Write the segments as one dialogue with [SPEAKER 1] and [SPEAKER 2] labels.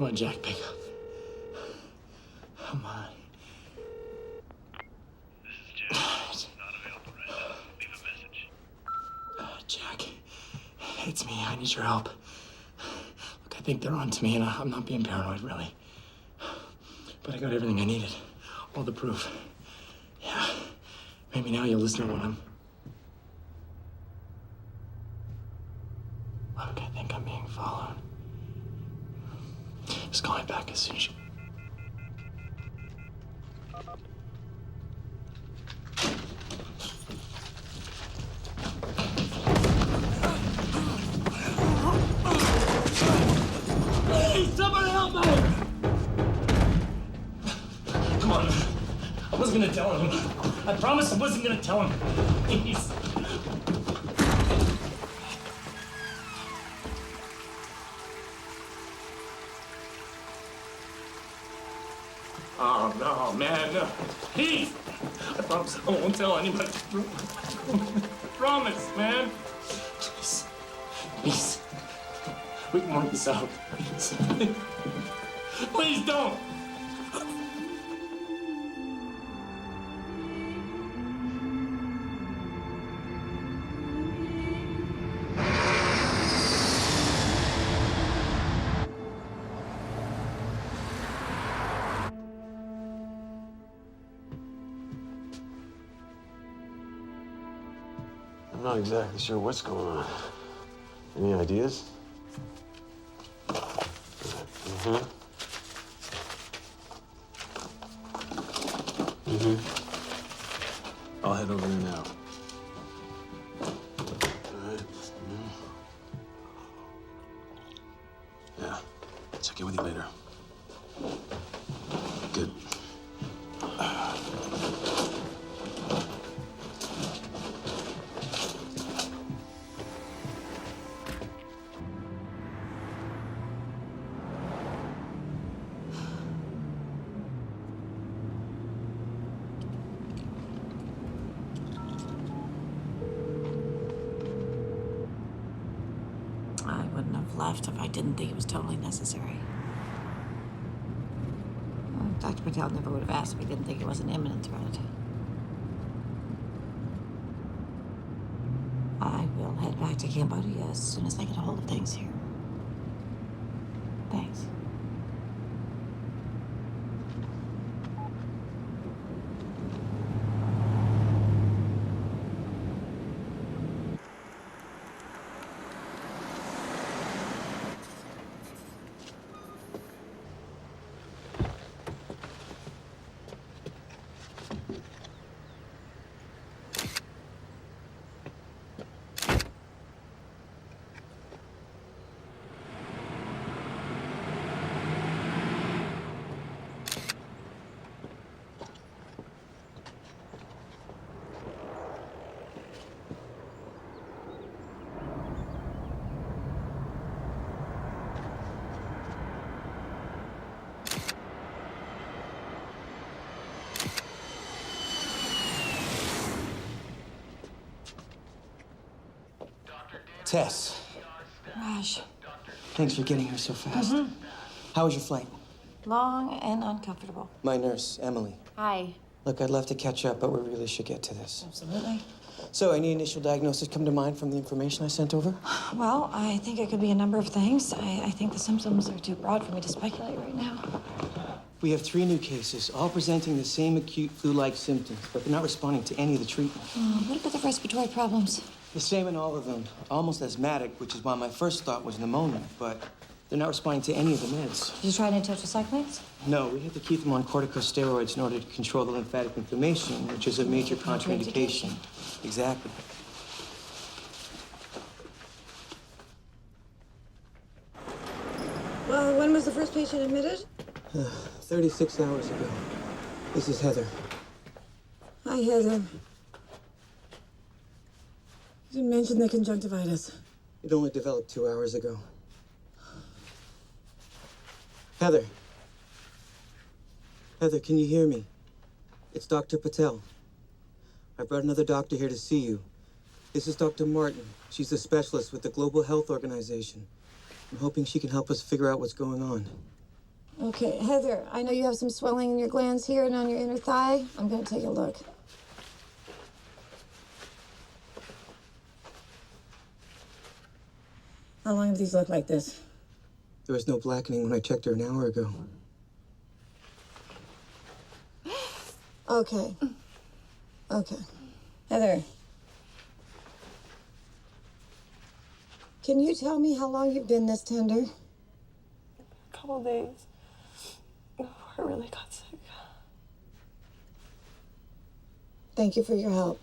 [SPEAKER 1] Come on, Jack, pick up. Come on.
[SPEAKER 2] This is Jack. Not available right now. Leave a message.
[SPEAKER 1] Jack, it's me. I need your help. Look, I think they're on to me, and I'm not being paranoid, really. But I got everything I needed. All the proof. Yeah. Maybe now you'll listen to what I'm... Look, I think I'm being followed. Just call me back as soon as you... Please, somebody help me! Come on. I wasn't gonna tell him. I promised I wasn't gonna tell him. Please. Oh, no, man, no. Please! I promise I won't tell anybody. I promise, man. Please. Please. We can work this out. Please. Please don't!
[SPEAKER 3] I'm not exactly sure what's going on. Any ideas? I'll head over there now. All right. Yeah. Check in with you later. Good.
[SPEAKER 4] I wouldn't have left if I didn't think it was totally necessary. Dr. Patel never would have asked if he didn't think it was an imminent threat. I will head back to Cambodia as soon as I get a hold of things here. Thanks.
[SPEAKER 1] Tess,
[SPEAKER 4] Raj,
[SPEAKER 1] thanks for getting here so fast. How was your flight?
[SPEAKER 4] long and uncomfortable.
[SPEAKER 1] My nurse, Emily.
[SPEAKER 4] Hi.
[SPEAKER 1] Look, I'd love to catch up, but we really should get to this.
[SPEAKER 4] Absolutely.
[SPEAKER 1] So, any initial diagnosis come to mind from the information I sent over?
[SPEAKER 4] Well, I think it could be a number of things. I think the symptoms are too broad for me to speculate right now.
[SPEAKER 1] We have 3 new cases, all presenting the same acute flu-like symptoms, but they're not responding to any of the treatment.
[SPEAKER 4] What about the respiratory problems?
[SPEAKER 1] The same in all of them, almost asthmatic, which is why my first thought was pneumonia, but they're not responding to any of the meds.
[SPEAKER 4] Did you try any tetracyclines?
[SPEAKER 1] No, we had to keep them on corticosteroids in order to control the lymphatic inflammation, which is a major contraindication. Exactly.
[SPEAKER 5] Well, when was the first patient admitted?
[SPEAKER 1] 36 hours ago. This is Heather.
[SPEAKER 5] Hi, Heather. You didn't mention the conjunctivitis.
[SPEAKER 1] It only developed 2 hours ago. Heather. Heather, can you hear me? It's Dr. Patel. I brought another doctor here to see you. This is Dr. Martin. She's a specialist with the Global Health Organization. I'm hoping she can help us figure out what's going on.
[SPEAKER 5] Okay, Heather, I know you have some swelling in your glands here and on your inner thigh. I'm gonna take a look. How long have these looked like this?
[SPEAKER 6] There was no blackening when I checked her an hour ago.
[SPEAKER 5] Okay. Okay. Heather. Can you tell me how long you've been this tender?
[SPEAKER 7] A couple days before I really got sick.
[SPEAKER 5] Thank you for your help.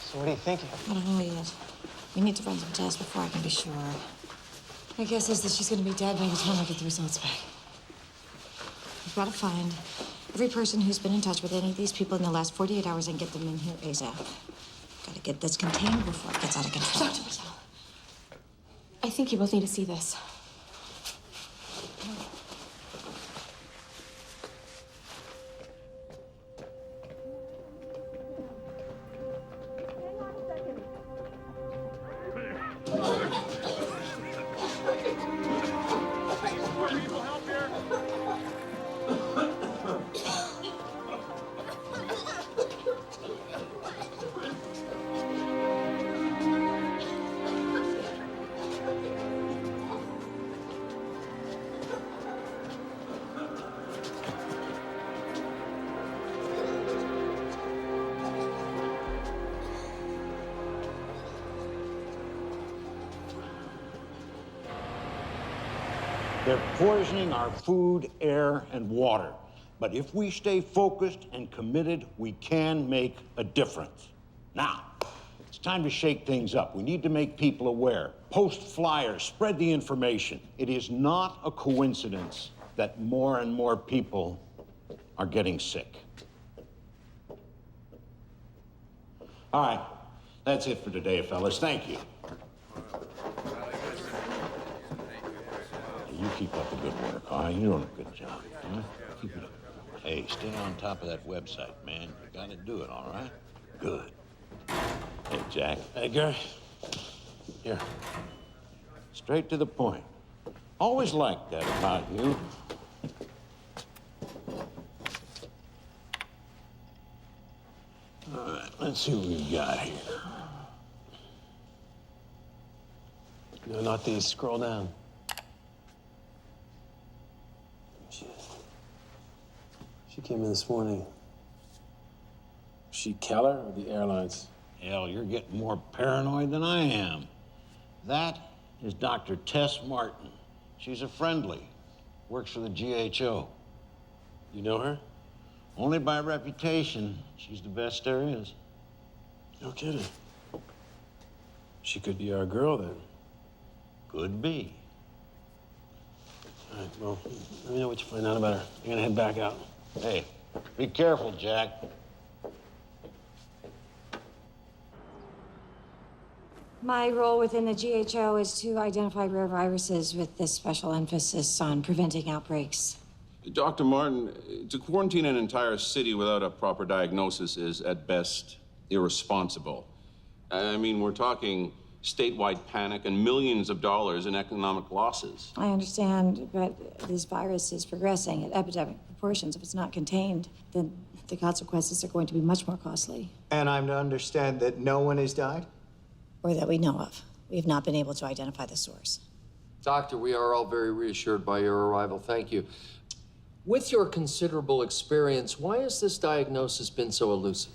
[SPEAKER 6] So what are you thinking?
[SPEAKER 4] I don't know yet. We need to run some tests before I can be sure. My guess is that she's gonna be dead by the time I get the results back. We've got to find every person who's been in touch with any of these people in the last 48 hours and get them in here ASAP. Got to get this contained before it gets out of control.
[SPEAKER 7] Dr. Patel, I think you both need to see this.
[SPEAKER 8] They're poisoning our food, air, and water. But if we stay focused and committed, we can make a difference. Now, it's time to shake things up. We need to make people aware. Post flyers, spread the information. It is not a coincidence that more and more people are getting sick. All right, that's it for today, fellas. Thank you. You keep up the good work, all right? You're doing a good job. Huh? Keep it up. Hey, stay on top of that website, man. You gotta do it, all right? Good. Hey, Jack.
[SPEAKER 3] Hey, Gary.
[SPEAKER 8] Here. Straight to the point. Always liked that about you. All right, let's see what we've got here.
[SPEAKER 3] No, not these. Scroll down. She came in this morning. She Keller or the airlines?
[SPEAKER 8] Hell, you're getting more paranoid than I am. That is Dr. Tess Martin. She's a friendly. Works for the GHO.
[SPEAKER 3] You know her?
[SPEAKER 8] Only by reputation. She's the best there is.
[SPEAKER 3] No kidding. She could be our girl then.
[SPEAKER 8] Could be.
[SPEAKER 3] All right, well, let me know what you find out about her. I'm gonna head back out.
[SPEAKER 8] Hey, be careful, Jack.
[SPEAKER 4] My role within the GHO is to identify rare viruses with this special emphasis on preventing outbreaks.
[SPEAKER 9] Dr. Martin, to quarantine an entire city without a proper diagnosis is, at best, irresponsible. I mean, we're talking statewide panic and millions of dollars in economic losses.
[SPEAKER 4] I understand, but this virus is progressing at epidemic proportions. If it's not contained, then the consequences are going to be much more costly.
[SPEAKER 10] And I'm to understand that no one has died?
[SPEAKER 4] Or that we know of. We have not been able to identify the source.
[SPEAKER 11] Doctor, we are all very reassured by your arrival. Thank you. With your considerable experience, why has this diagnosis been so elusive?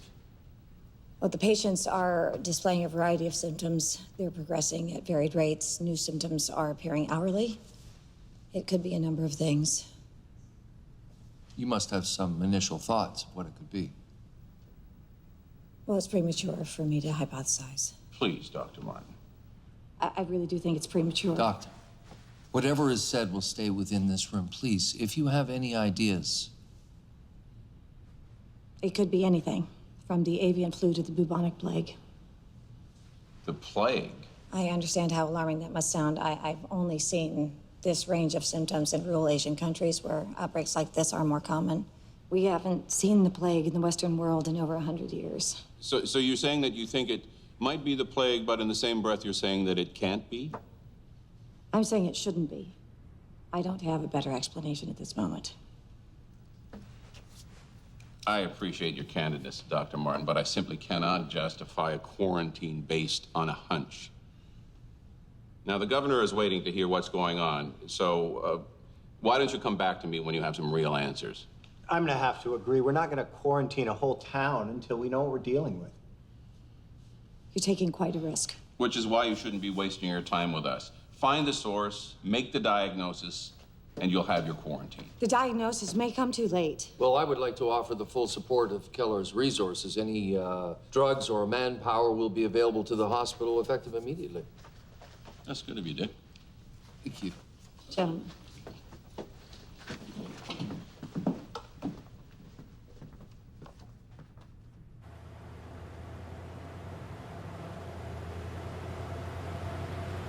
[SPEAKER 4] Well, the patients are displaying a variety of symptoms. They're progressing at varied rates. New symptoms are appearing hourly. It could be a number of things.
[SPEAKER 11] You must have some initial thoughts of what it could be.
[SPEAKER 4] Well, it's premature for me to hypothesize.
[SPEAKER 9] Please, Dr. Martin.
[SPEAKER 4] I really do think it's premature.
[SPEAKER 11] Doctor, whatever is said will stay within this room. Please, if you have any ideas.
[SPEAKER 4] It could be anything, from the avian flu to the bubonic plague.
[SPEAKER 9] The plague?
[SPEAKER 4] I understand how alarming that must sound. I've only seen this range of symptoms in rural Asian countries where outbreaks like this are more common. We haven't seen the plague in the Western world in over 100 years.
[SPEAKER 9] So you're saying that you think it might be the plague, but in the same breath you're saying that it can't be?
[SPEAKER 4] I'm saying it shouldn't be. I don't have a better explanation at this moment.
[SPEAKER 9] I appreciate your candidness, Dr. Martin, but I simply cannot justify a quarantine based on a hunch. Now, the governor is waiting to hear what's going on, so why don't you come back to me when you have some real answers?
[SPEAKER 10] I'm gonna have to agree. We're not gonna quarantine a whole town until we know what we're dealing with.
[SPEAKER 4] You're taking quite a risk.
[SPEAKER 9] Which is why you shouldn't be wasting your time with us. Find the source, make the diagnosis, and you'll have your quarantine.
[SPEAKER 4] The diagnosis may come too late.
[SPEAKER 11] Well, I would like to offer the full support of Keller's resources. Any drugs or manpower will be available to the hospital effective immediately.
[SPEAKER 9] That's good of you, Dick.
[SPEAKER 11] Thank you.
[SPEAKER 4] Gentlemen.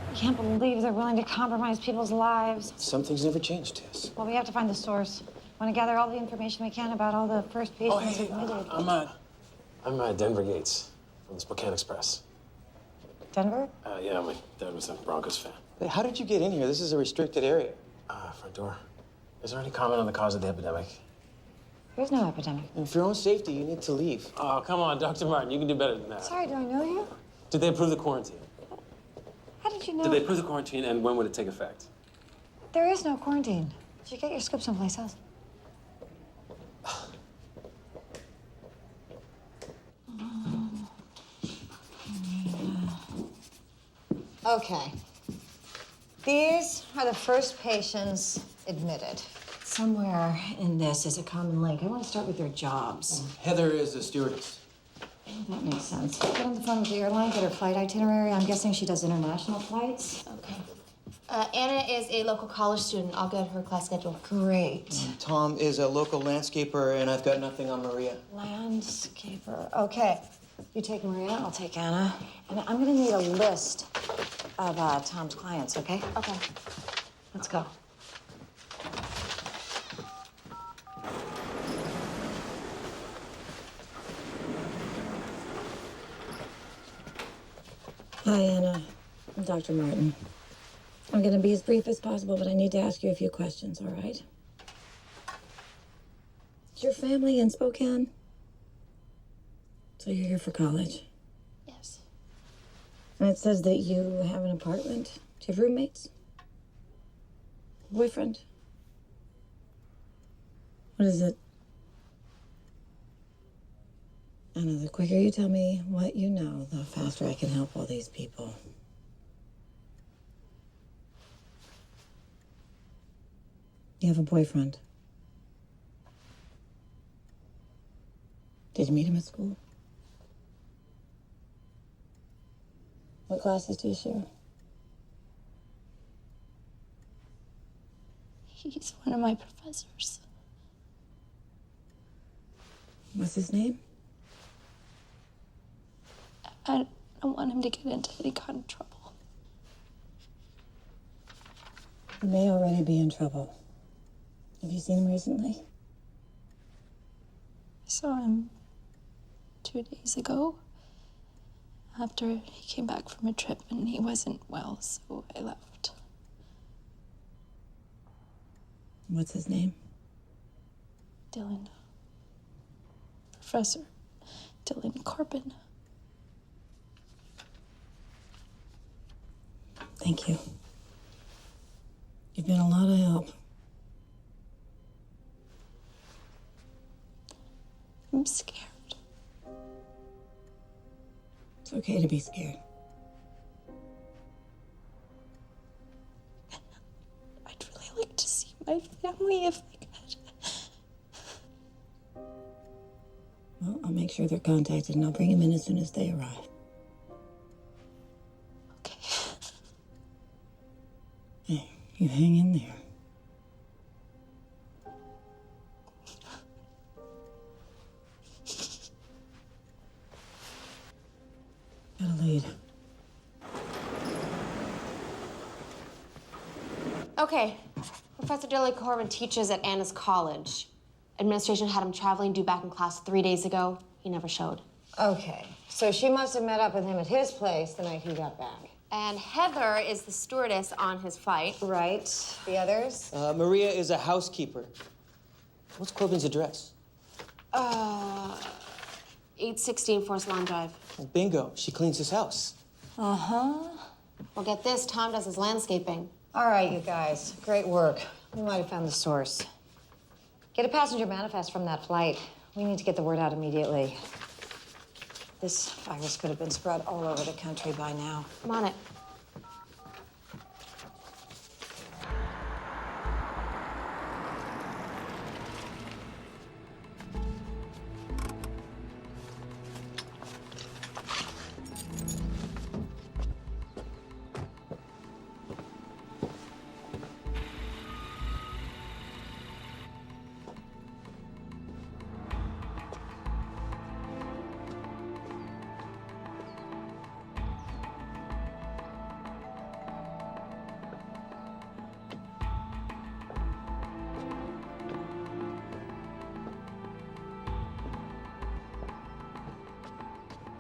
[SPEAKER 4] I can't believe they're willing to compromise people's lives.
[SPEAKER 3] Some things never change, Tess.
[SPEAKER 4] Well, we have to find the source. Want to gather all the information we can about all the first patients
[SPEAKER 3] Oh, hey,
[SPEAKER 4] admitted.
[SPEAKER 3] I'm Denver Gates from the Spokane Express.
[SPEAKER 4] Denver?
[SPEAKER 3] Yeah, my dad was a Broncos fan.
[SPEAKER 6] Wait, how did you get in here? This is a restricted area.
[SPEAKER 3] Front door. Is there any comment on the cause of the epidemic?
[SPEAKER 4] There's no epidemic.
[SPEAKER 6] And for your own safety, you need to leave.
[SPEAKER 3] Oh, come on, Dr. Martin. You can do better than that.
[SPEAKER 4] Sorry, do I know you?
[SPEAKER 3] Did they approve the quarantine?
[SPEAKER 4] How did you know?
[SPEAKER 3] Did they approve the quarantine, and when would it take effect?
[SPEAKER 4] There is no quarantine. Did you get your script someplace else? Okay. These are the first patients admitted. Somewhere in this is a common link. I want to start with their jobs.
[SPEAKER 6] Heather is a stewardess.
[SPEAKER 4] That makes sense. Get on the phone with the airline, get her flight itinerary. I'm guessing she does international flights.
[SPEAKER 5] Okay. Anna is a local college student. I'll get her class schedule.
[SPEAKER 4] Great.
[SPEAKER 6] Tom is a local landscaper, and I've got nothing on Maria.
[SPEAKER 4] Landscaper. Okay. You take Maria, I'll take Anna. And I'm gonna need a list of Tom's clients, okay?
[SPEAKER 5] Okay.
[SPEAKER 4] Let's go. Hi, Anna. I'm Dr. Martin. I'm gonna be as brief as possible, but I need to ask you a few questions, all right? Is your family in Spokane? So you're here for college?
[SPEAKER 5] Yes.
[SPEAKER 4] And it says that you have an apartment. Do you have roommates? Boyfriend? What is it? Anna, the quicker you tell me what you know, the faster I can help all these people. You have a boyfriend. Did you meet him at school? What classes do you share?
[SPEAKER 5] He's one of my professors.
[SPEAKER 4] What's his name?
[SPEAKER 5] I don't want him to get into any kind of trouble.
[SPEAKER 4] He may already be in trouble. Have you seen him recently?
[SPEAKER 5] I saw him 2 days ago after he came back from a trip and he wasn't well, so I left.
[SPEAKER 4] What's his name?
[SPEAKER 5] Dylan. Professor Dylan Corbin.
[SPEAKER 4] Thank you. You've been a lot of help.
[SPEAKER 5] I'm scared.
[SPEAKER 4] It's okay to be scared.
[SPEAKER 5] I'd really like to see my family if I could.
[SPEAKER 4] Well, I'll make sure they're contacted and I'll bring them in as soon as they arrive.
[SPEAKER 5] Okay.
[SPEAKER 4] Hey, you hang in there. Got a lead.
[SPEAKER 12] Okay. Professor Dilly Corbin teaches at Anna's college. Administration had him traveling due back in class 3 days ago. He never showed.
[SPEAKER 4] Okay, so she must have met up with him at his place the night he got back.
[SPEAKER 12] And Heather is the stewardess on his flight.
[SPEAKER 4] Right. The others?
[SPEAKER 6] Maria is a housekeeper. What's Corbin's address?
[SPEAKER 12] 816 Forest Lawn Drive.
[SPEAKER 6] Well, bingo. She cleans his house.
[SPEAKER 4] Uh-huh.
[SPEAKER 12] Well, get this. Tom does his landscaping.
[SPEAKER 4] All right, you guys. Great work. We might have found the source. Get a passenger manifest from that flight. We need to get the word out immediately. This virus could have been spread all over the country by now.
[SPEAKER 12] I'm on it.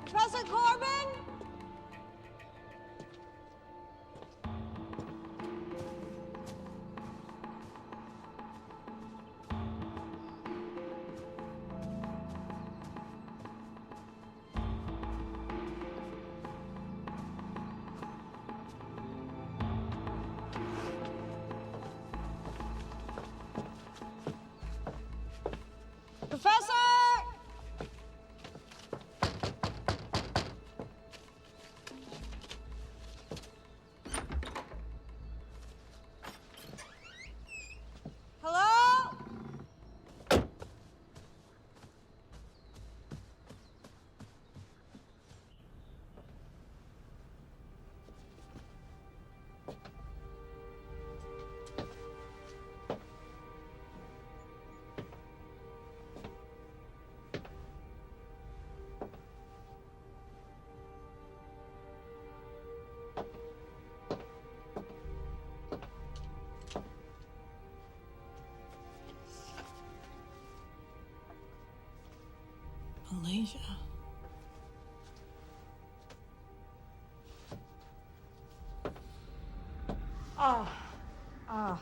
[SPEAKER 4] Professor Corbin? Professor! Hello?
[SPEAKER 7] Malaysia.
[SPEAKER 4] Oh. Oh.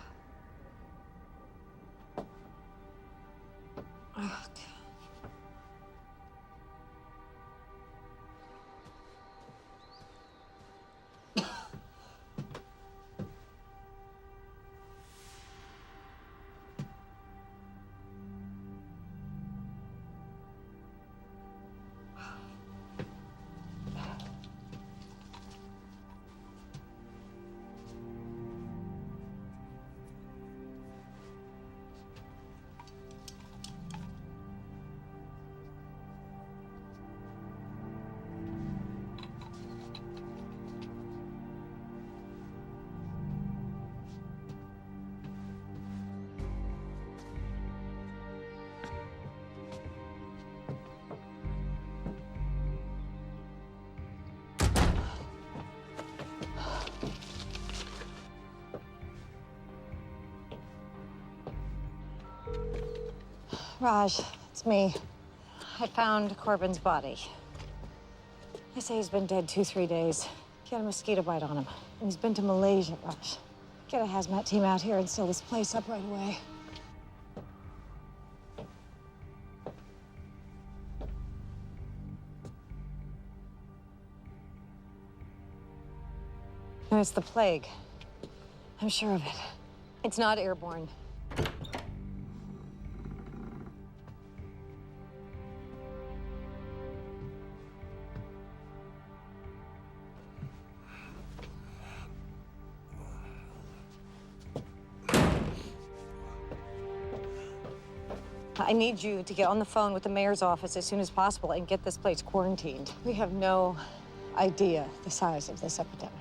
[SPEAKER 4] Oh, God. Raj, it's me. I found Corbin's body. They say he's been dead 2-3 days. He had a mosquito bite on him. And he's been to Malaysia, Raj. Get a hazmat team out here and seal this place up right away. No, it's the plague. I'm sure of it. It's not airborne. I need you to get on the phone with the mayor's office as soon as possible and get this place quarantined. We have no idea the size of this epidemic.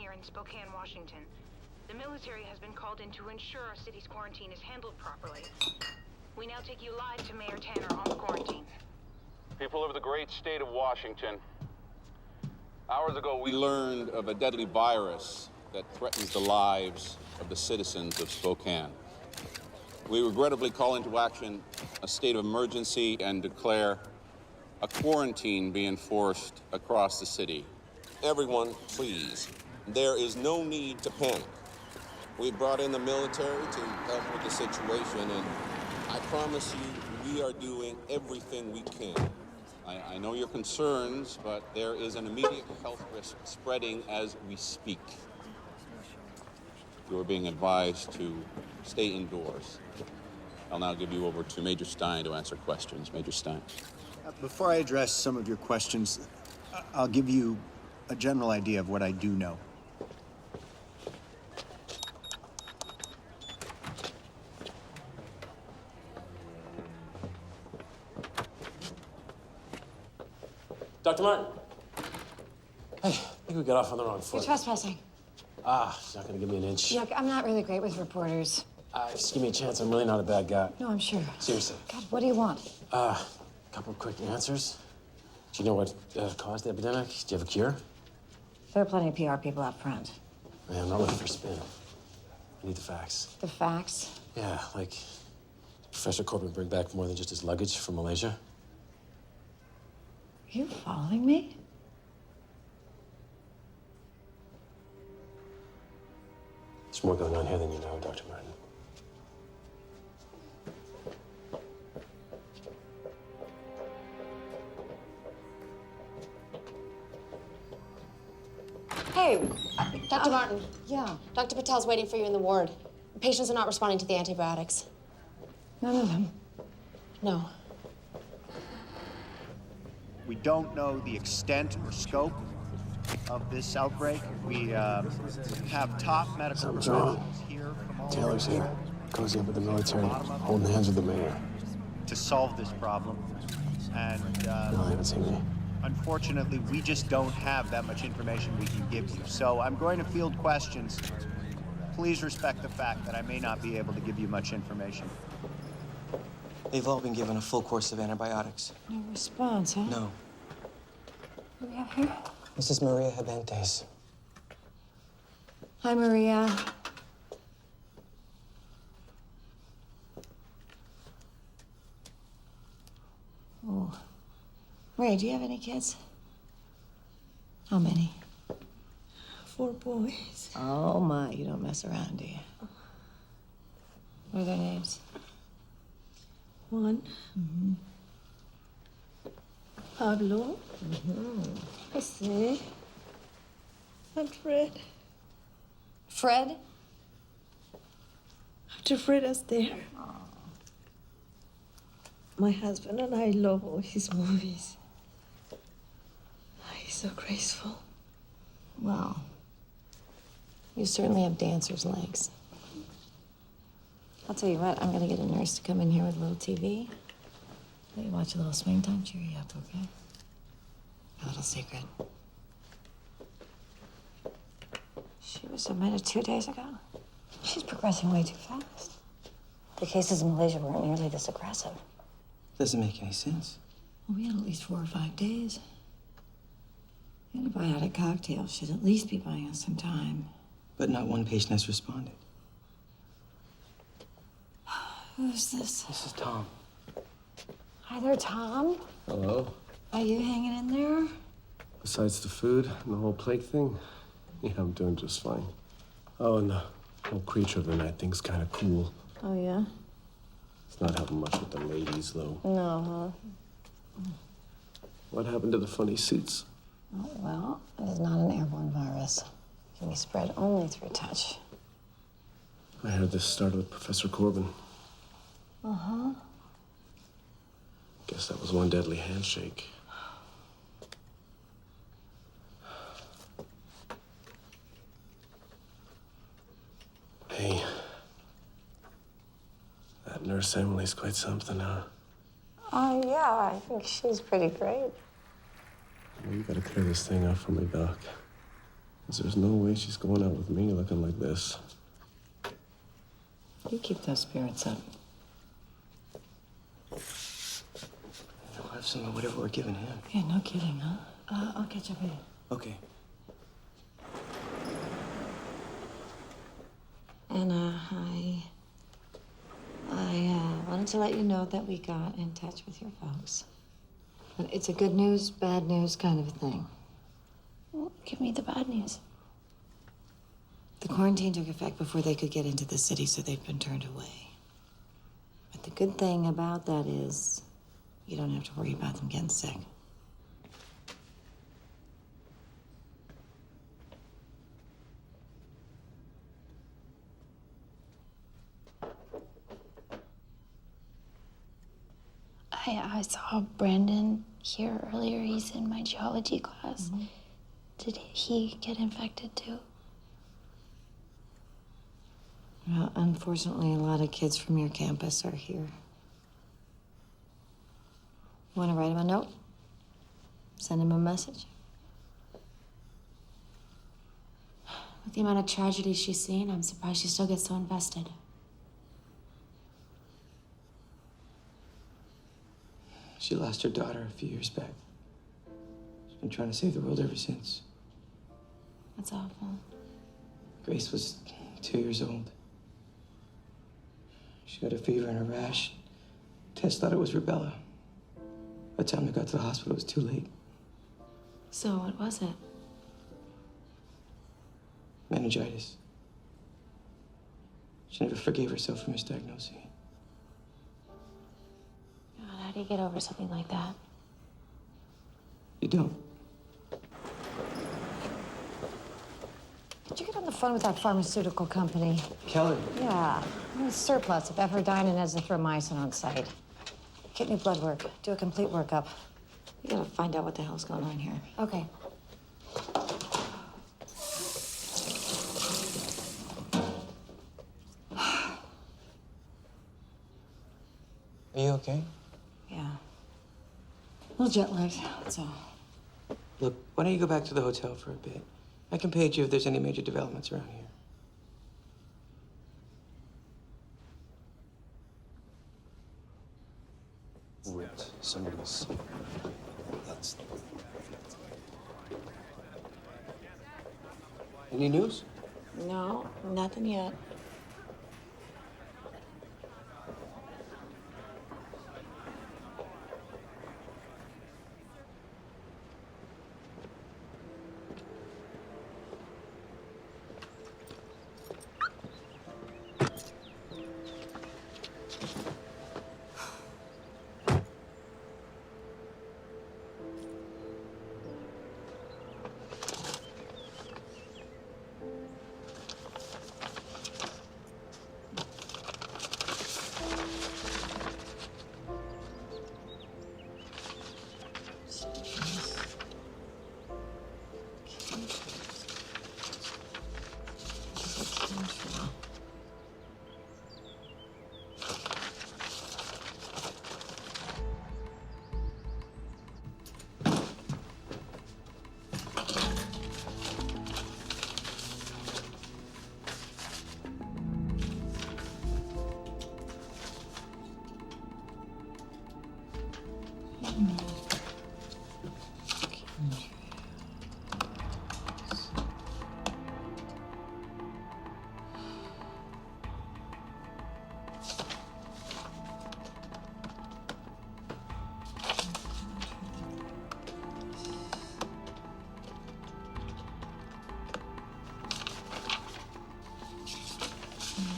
[SPEAKER 13] here in Spokane, Washington. The military has been called in to ensure our city's quarantine is handled properly. We now take you live to Mayor Tanner on the quarantine.
[SPEAKER 9] People of the great state of Washington, hours ago we learned of a deadly virus that threatens the lives of the citizens of Spokane. We regrettably call into action a state of emergency and declare a quarantine be enforced across the city.
[SPEAKER 14] Everyone, please. There is no need to panic. We brought in the military to help with the situation, and I promise you, we are doing everything we can.
[SPEAKER 9] I know your concerns, but there is an immediate health risk spreading as we speak. You are being advised to stay indoors. I'll now give you over to Major Stein to answer questions. Major Stein.
[SPEAKER 3] Before I address some of your questions, I'll give you a general idea of what I do know.
[SPEAKER 15] Dr. Martin. Hey, I think we got off on the wrong foot.
[SPEAKER 4] You're trespassing.
[SPEAKER 15] She's not gonna give me an inch.
[SPEAKER 4] Look, I'm not really great with reporters.
[SPEAKER 15] Just give me a chance. I'm really not a bad guy.
[SPEAKER 4] No, I'm sure.
[SPEAKER 15] Seriously.
[SPEAKER 4] God, what do you want?
[SPEAKER 15] A couple quick answers. Do you know what caused the epidemic? Do you have a cure?
[SPEAKER 4] There are plenty of PR people out front.
[SPEAKER 15] Man, I'm not looking for spin. I need the facts.
[SPEAKER 4] The facts?
[SPEAKER 15] Yeah, like, did Professor Corbin bring back more than just his luggage from Malaysia?
[SPEAKER 4] Are you following me?
[SPEAKER 15] There's more going on here than you know, Dr. Martin.
[SPEAKER 12] Hey, Dr. Martin.
[SPEAKER 4] Yeah.
[SPEAKER 12] Dr. Patel's waiting for you in the ward. Patients are not responding to the antibiotics.
[SPEAKER 4] None of them.
[SPEAKER 12] No.
[SPEAKER 3] We don't know the extent or scope of this outbreak. We have top medical professionals here from all
[SPEAKER 15] Taylor's
[SPEAKER 3] over
[SPEAKER 15] here. Cozy up with the military, holding hands with the mayor.
[SPEAKER 3] to solve this problem. And
[SPEAKER 15] No, I haven't seen me.
[SPEAKER 3] unfortunately, we just don't have that much information we can give you. So I'm going to field questions. Please respect the fact that I may not be able to give you much information.
[SPEAKER 6] They've all been given a full course of antibiotics.
[SPEAKER 4] No response, huh?
[SPEAKER 6] No.
[SPEAKER 4] Who do we have here?
[SPEAKER 6] This is Maria Habentes.
[SPEAKER 4] Hi, Maria. Oh. Ray, do you have any kids? How many?
[SPEAKER 7] 4 boys.
[SPEAKER 4] Oh, my. You don't mess around, do you? What are their names?
[SPEAKER 7] One. Pablo.
[SPEAKER 4] Jose.
[SPEAKER 7] And Fred.
[SPEAKER 4] Fred?
[SPEAKER 7] After Fred is there. My husband and I love all his movies. He's so graceful.
[SPEAKER 4] Well, you certainly have dancer's legs. I'll tell you what, I'm gonna get a nurse to come in here with a little TV. Let you watch a little swing time, cheer you up, okay? A little secret. She was admitted 2 days ago. She's progressing way too fast. The cases in Malaysia weren't nearly this aggressive.
[SPEAKER 6] Doesn't make any sense.
[SPEAKER 4] Well, we had at least 4 or 5 days. Antibiotic cocktail should at least be buying us some time.
[SPEAKER 6] But not one patient has responded.
[SPEAKER 4] Who's this?
[SPEAKER 6] This is Tom.
[SPEAKER 4] Hi there, Tom.
[SPEAKER 16] Hello.
[SPEAKER 4] Are you hanging in there?
[SPEAKER 16] Besides the food and the whole plague thing, yeah, I'm doing just fine. Oh, and the whole creature of the night thing's kind of cool.
[SPEAKER 4] Oh, yeah?
[SPEAKER 16] It's not helping much with the ladies, though.
[SPEAKER 4] No, huh?
[SPEAKER 16] What happened to the funny suits?
[SPEAKER 4] Oh, well, it is not an airborne virus. It can be spread only through touch.
[SPEAKER 16] I heard this started with Professor Corbin.
[SPEAKER 4] Uh-huh.
[SPEAKER 16] Guess that was one deadly handshake. Hey, that nurse Emily's quite something, huh?
[SPEAKER 4] Oh, yeah, I think she's pretty great.
[SPEAKER 16] Well, you gotta clear this thing up for me, Doc. 'Cause there's no way she's going out with me looking like this.
[SPEAKER 17] You keep those spirits up.
[SPEAKER 6] We'll have some of whatever we're giving him.
[SPEAKER 4] Yeah, no kidding, huh? I'll catch up with you.
[SPEAKER 6] Okay.
[SPEAKER 4] Anna, I wanted to let you know that we got in touch with your folks. But it's a good news, bad news kind of a thing.
[SPEAKER 5] Well, give me the bad news.
[SPEAKER 4] The quarantine took effect before they could get into the city, so they've been turned away. But the good thing about that is you don't have to worry about them getting sick.
[SPEAKER 5] I saw Brandon here earlier. He's in my geology class. Did he get infected too?
[SPEAKER 4] Well, unfortunately, a lot of kids from your campus are here. Want to write him a note? Send him a message?
[SPEAKER 12] With the amount of tragedy she's seen, I'm surprised she still gets so invested.
[SPEAKER 6] She lost her daughter a few years back. She's been trying to save the world ever since.
[SPEAKER 12] That's awful.
[SPEAKER 6] Grace was 2 years old. She got a fever and a rash. Tess thought it was rubella. By the time we got to the hospital, it was too late.
[SPEAKER 12] So what was it?
[SPEAKER 6] Meningitis. She never forgave herself for misdiagnosing it.
[SPEAKER 12] God, how do you get over something like that?
[SPEAKER 6] You don't.
[SPEAKER 4] Did you get on the phone with that pharmaceutical company?
[SPEAKER 6] Kelly.
[SPEAKER 4] Yeah, it was surplus of ephedrine and azithromycin on site. Kidney blood work. Do a complete workup. We gotta find out what the hell's going on here.
[SPEAKER 12] Okay.
[SPEAKER 6] Are you okay?
[SPEAKER 4] Yeah. A little jet lagged, that's all.
[SPEAKER 6] Look, why don't you go back to the hotel for a bit? I can page you if there's any major developments around here.
[SPEAKER 15] Wait, somebody's. That's.
[SPEAKER 6] Any news?
[SPEAKER 4] No, nothing yet.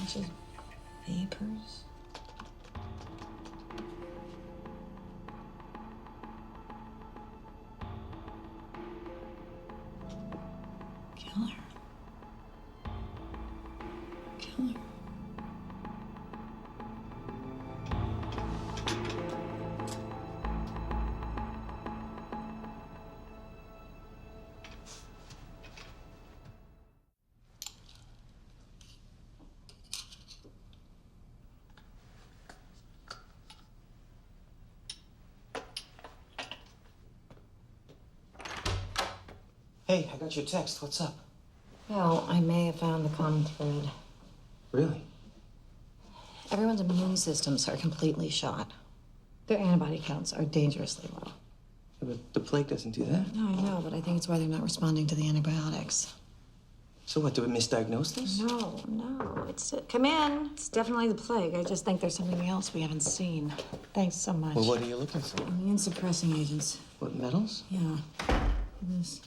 [SPEAKER 4] Just vapors. Killer. Killer.
[SPEAKER 6] Hey, I got your text. What's up?
[SPEAKER 4] Well, I may have found the common thread.
[SPEAKER 6] Really?
[SPEAKER 4] Everyone's immune systems are completely shot. Their antibody counts are dangerously low.
[SPEAKER 6] Yeah, but the plague doesn't do that.
[SPEAKER 4] No, I know, but I think it's why they're not responding to the antibiotics.
[SPEAKER 6] So what, do we misdiagnose this?
[SPEAKER 4] No, it's... come in. It's definitely the plague. I just think there's something else we haven't seen. Thanks so much.
[SPEAKER 6] Well, what are you looking for?
[SPEAKER 4] Immune-suppressing agents.
[SPEAKER 6] What, metals?
[SPEAKER 4] Yeah. This.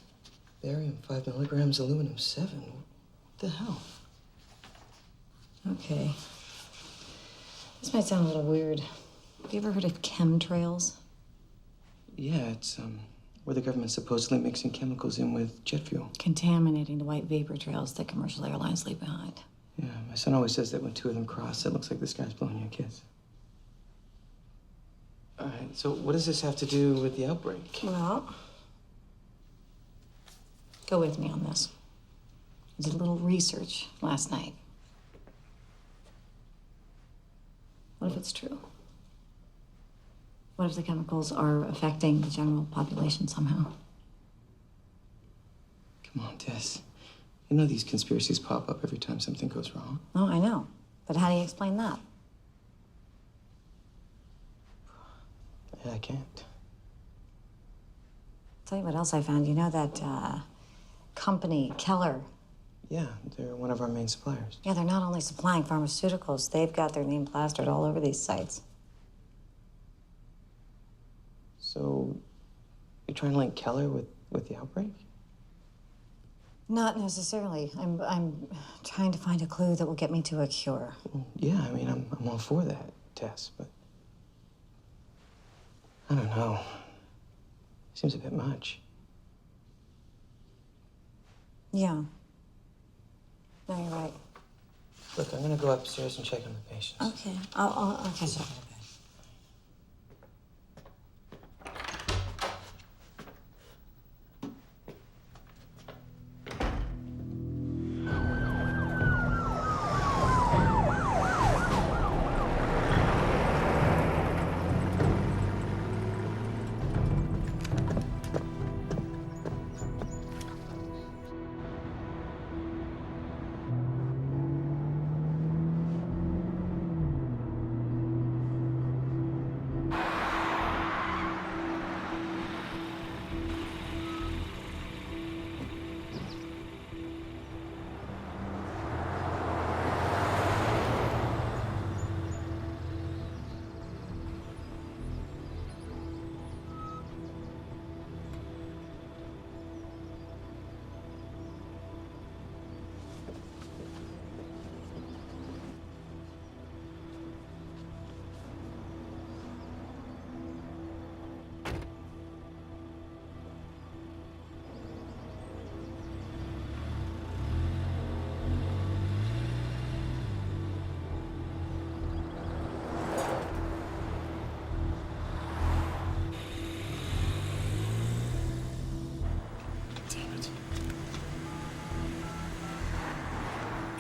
[SPEAKER 6] Barium 5 milligrams, aluminum 7. What the hell?
[SPEAKER 4] Okay. This might sound a little weird. Have you ever heard of chemtrails?
[SPEAKER 6] Yeah, it's where the government's supposedly mixing chemicals in with jet fuel.
[SPEAKER 4] Contaminating the white vapor trails that commercial airlines leave behind.
[SPEAKER 6] Yeah, my son always says that when two of them cross, it looks like this guy's blowing you a kiss. All right, so what does this have to do with the outbreak?
[SPEAKER 4] Well, go with me on this. I did a little research last night. What if it's true? What if the chemicals are affecting the general population somehow?
[SPEAKER 6] Come on, Tess. You know these conspiracies pop up every time something goes wrong.
[SPEAKER 4] Oh, I know. But how do you explain that?
[SPEAKER 6] Yeah, I can't.
[SPEAKER 4] Tell you what else I found. You know that company, Keller?
[SPEAKER 6] Yeah, they're one of our main suppliers.
[SPEAKER 4] Yeah, they're not only supplying pharmaceuticals, they've got their name plastered all over these sites.
[SPEAKER 6] So, you're trying to link Keller with the outbreak?
[SPEAKER 4] Not necessarily. I'm trying to find a clue that will get me to a cure.
[SPEAKER 6] Well, yeah, I mean, I'm all for that, Tess, but I don't know. Seems a bit much.
[SPEAKER 4] Yeah. No, you're right.
[SPEAKER 6] Look, I'm gonna go upstairs and check on the patients.
[SPEAKER 4] Okay. I'll catch up in a bit.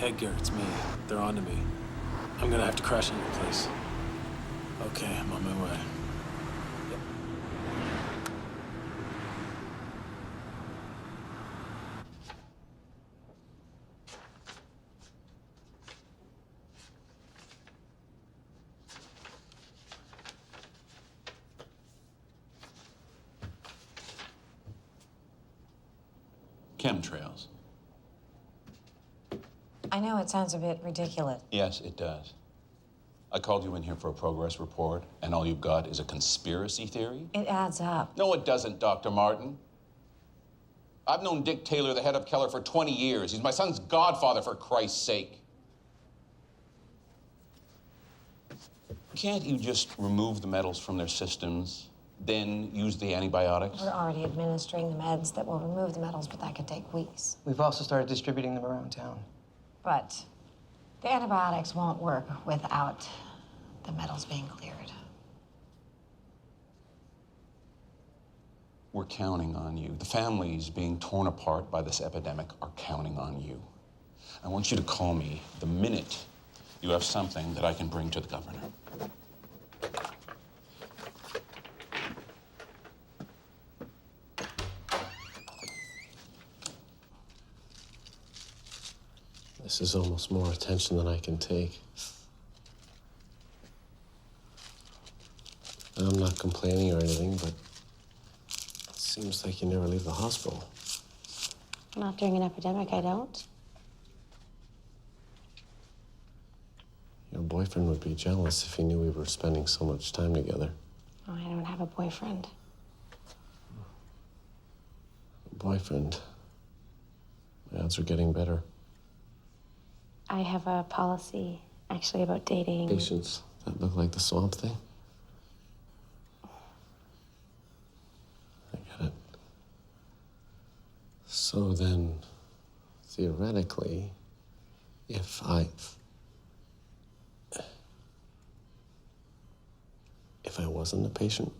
[SPEAKER 16] Edgar, it's me. They're on to me. I'm gonna have to crash in your place. Okay, I'm on my way. Yep.
[SPEAKER 9] Chemtrails.
[SPEAKER 4] I know it sounds a bit ridiculous.
[SPEAKER 9] Yes, it does. I called you in here for a progress report, and all you've got is a conspiracy theory?
[SPEAKER 4] It adds up.
[SPEAKER 9] No, it doesn't, Dr. Martin. I've known Dick Taylor, the head of Keller, for 20 years. He's my son's godfather, for Christ's sake. Can't you just remove the metals from their systems, then use the antibiotics?
[SPEAKER 4] We're already administering the meds that will remove the metals, but that could take weeks.
[SPEAKER 6] We've also started distributing them around town.
[SPEAKER 4] But the antibiotics won't work without the metals being cleared.
[SPEAKER 9] We're counting on you. The families being torn apart by this epidemic are counting on you. I want you to call me the minute you have something that I can bring to the governor.
[SPEAKER 15] This is almost more attention than I can take. I'm not complaining or anything, but it seems like you never leave the hospital.
[SPEAKER 12] Not during an epidemic, I don't.
[SPEAKER 15] Your boyfriend would be jealous if he knew we were spending so much time together.
[SPEAKER 12] Oh, I don't have a boyfriend.
[SPEAKER 15] Boyfriend. My odds are getting better.
[SPEAKER 12] I have a policy, actually, about dating.
[SPEAKER 15] Patients that look like the swamp thing. I get it. So then, theoretically, if I wasn't a patient,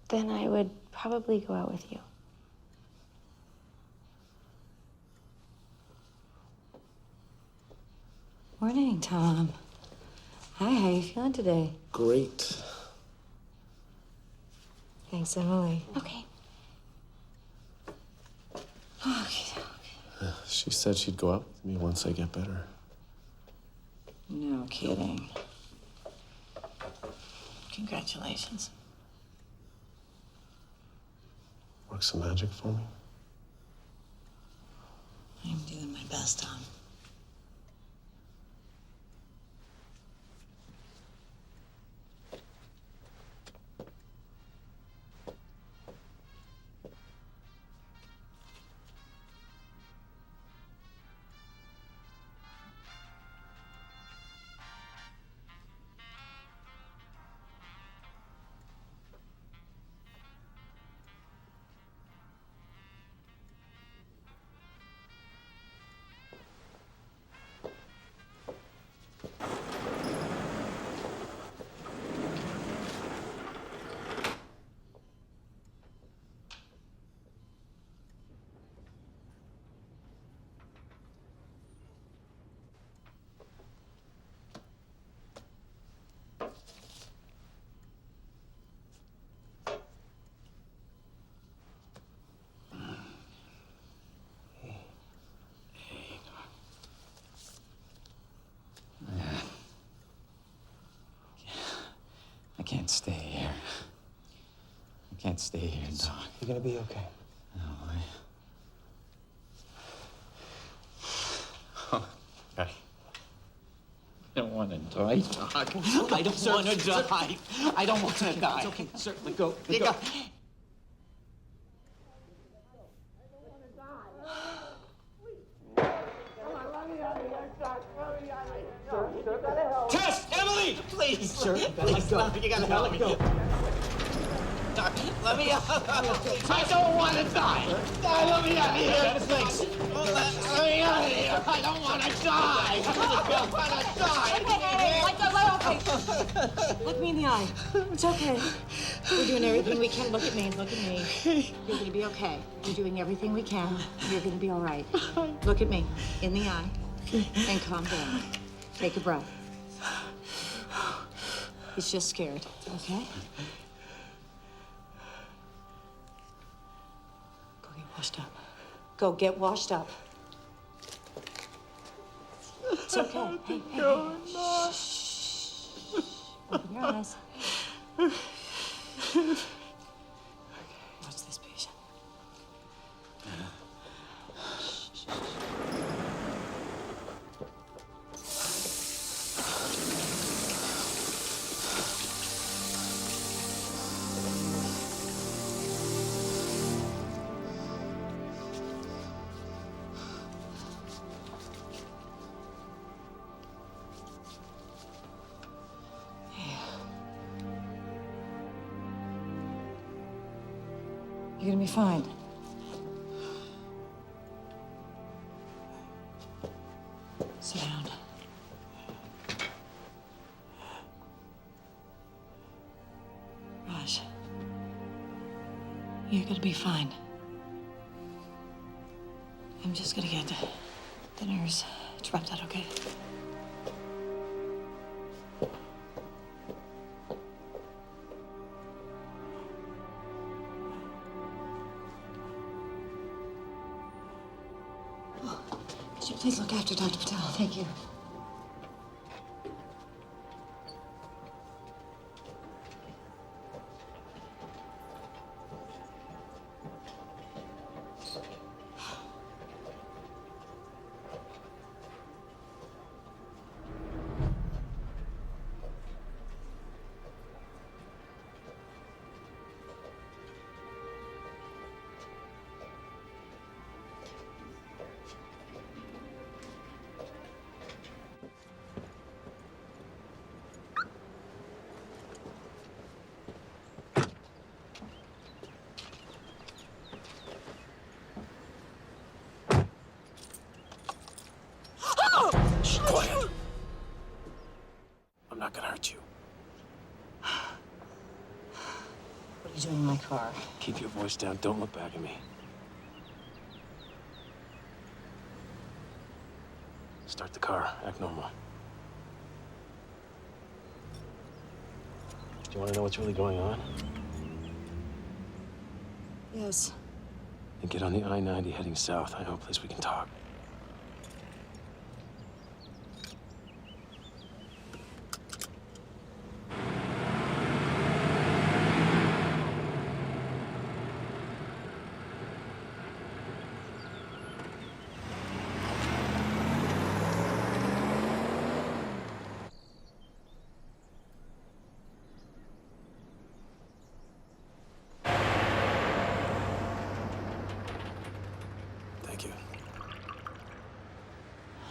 [SPEAKER 12] then I would probably go out with you.
[SPEAKER 4] Morning, Tom. Hi, how you feeling today?
[SPEAKER 15] great.
[SPEAKER 4] Thanks, Emily.
[SPEAKER 12] Okay.
[SPEAKER 4] Okay.
[SPEAKER 15] She said she'd go out with me once I get better.
[SPEAKER 4] No kidding. Congratulations.
[SPEAKER 15] Work some magic for me.
[SPEAKER 4] I'm doing my best, Tom.
[SPEAKER 17] I can't stay here. I can't stay here, Doc.
[SPEAKER 6] You're gonna be okay.
[SPEAKER 17] No, I don't want to die, Doc. I don't want to die. I don't want to die.
[SPEAKER 6] It's okay. Certainly go.
[SPEAKER 17] Go.
[SPEAKER 6] Tess! Emily!
[SPEAKER 17] Please,
[SPEAKER 6] Sir,
[SPEAKER 17] please,
[SPEAKER 6] go.
[SPEAKER 17] you gotta help me.
[SPEAKER 6] Go.
[SPEAKER 17] Doc, let me out. I don't want to die. Let me out of here.
[SPEAKER 6] Thanks.
[SPEAKER 17] Let me out of here. I don't want to die. I don't want to die.
[SPEAKER 4] Okay. Look me in the eye. It's okay. We're doing everything we can. Look at me. Look at me. You're gonna be okay. We're doing everything we can. You're gonna be all right. Look at me in the eye and calm down. Take a breath. He's just scared, okay? Go get washed up. Go get washed up. It's okay. Hey, hey, hey. Shh. Open your eyes. Watch this patient. You're gonna be fine. Sit down. Raj, you're gonna be fine. I'm just gonna get the nurse to wrap that, okay? Could you please look after Dr. Patel? Thank you.
[SPEAKER 16] Shh, quiet. I'm not gonna hurt you.
[SPEAKER 4] What are you doing in my car?
[SPEAKER 16] Keep your voice down. Don't look back at me. Start the car. Act normal. Do you want to know what's really going on?
[SPEAKER 4] Yes.
[SPEAKER 16] Then get on the I-90 heading south. I know a place we can talk. Thank you.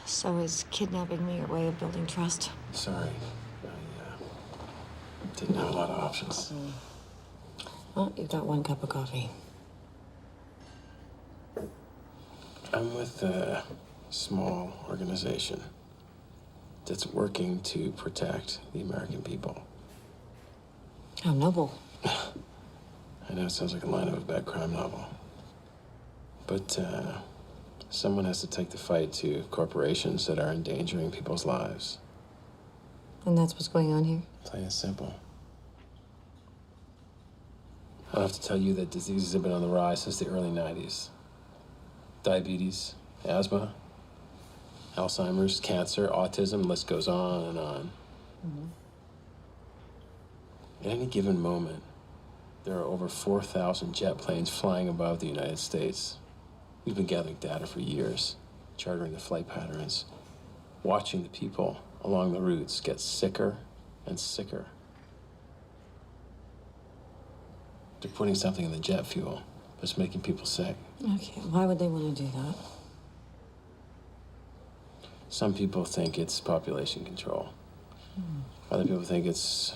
[SPEAKER 4] So is kidnapping me your way of building trust?
[SPEAKER 16] Sorry. I didn't have a lot of options.
[SPEAKER 4] Well, you've got one cup of coffee.
[SPEAKER 16] I'm with a small organization that's working to protect the American people.
[SPEAKER 4] How noble.
[SPEAKER 16] I know it sounds like a line of a bad crime novel. But someone has to take the fight to corporations that are endangering people's lives.
[SPEAKER 4] And that's what's going on here?
[SPEAKER 16] Plain and simple. I don't have to tell you that diseases have been on the rise since the early 90s. Diabetes, asthma, Alzheimer's, cancer, autism, the list goes on and on. At any given moment, there are over 4,000 jet planes flying above the United States. We've been gathering data for years, charting the flight patterns, watching the people along the routes get sicker and sicker. They're putting something in the jet fuel that's making people sick.
[SPEAKER 4] Okay, why would they want to do that?
[SPEAKER 16] Some people think it's population control. Other people think it's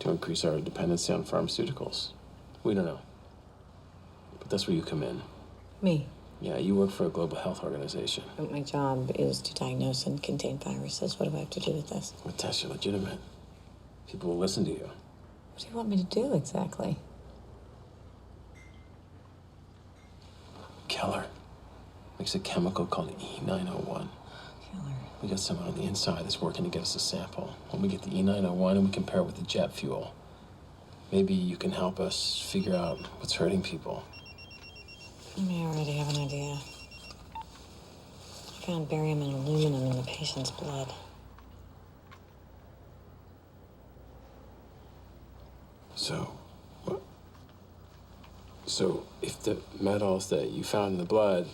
[SPEAKER 16] to increase our dependency on pharmaceuticals. We don't know. But that's where you come in.
[SPEAKER 4] Me?
[SPEAKER 16] Yeah, you work for a global health organization.
[SPEAKER 4] But my job is to diagnose and contain viruses. What do I have to do with this?
[SPEAKER 16] But tests are legitimate. People will listen to you.
[SPEAKER 4] What do you want me to do exactly?
[SPEAKER 16] Keller makes a chemical called E901. We got someone on the inside that's working to get us a sample. When we get the E901 and we compare it with the jet fuel, maybe you can help us figure out what's hurting people.
[SPEAKER 4] I may already have an idea. I found barium and aluminum in the patient's blood.
[SPEAKER 16] So if the metals that you found in the blood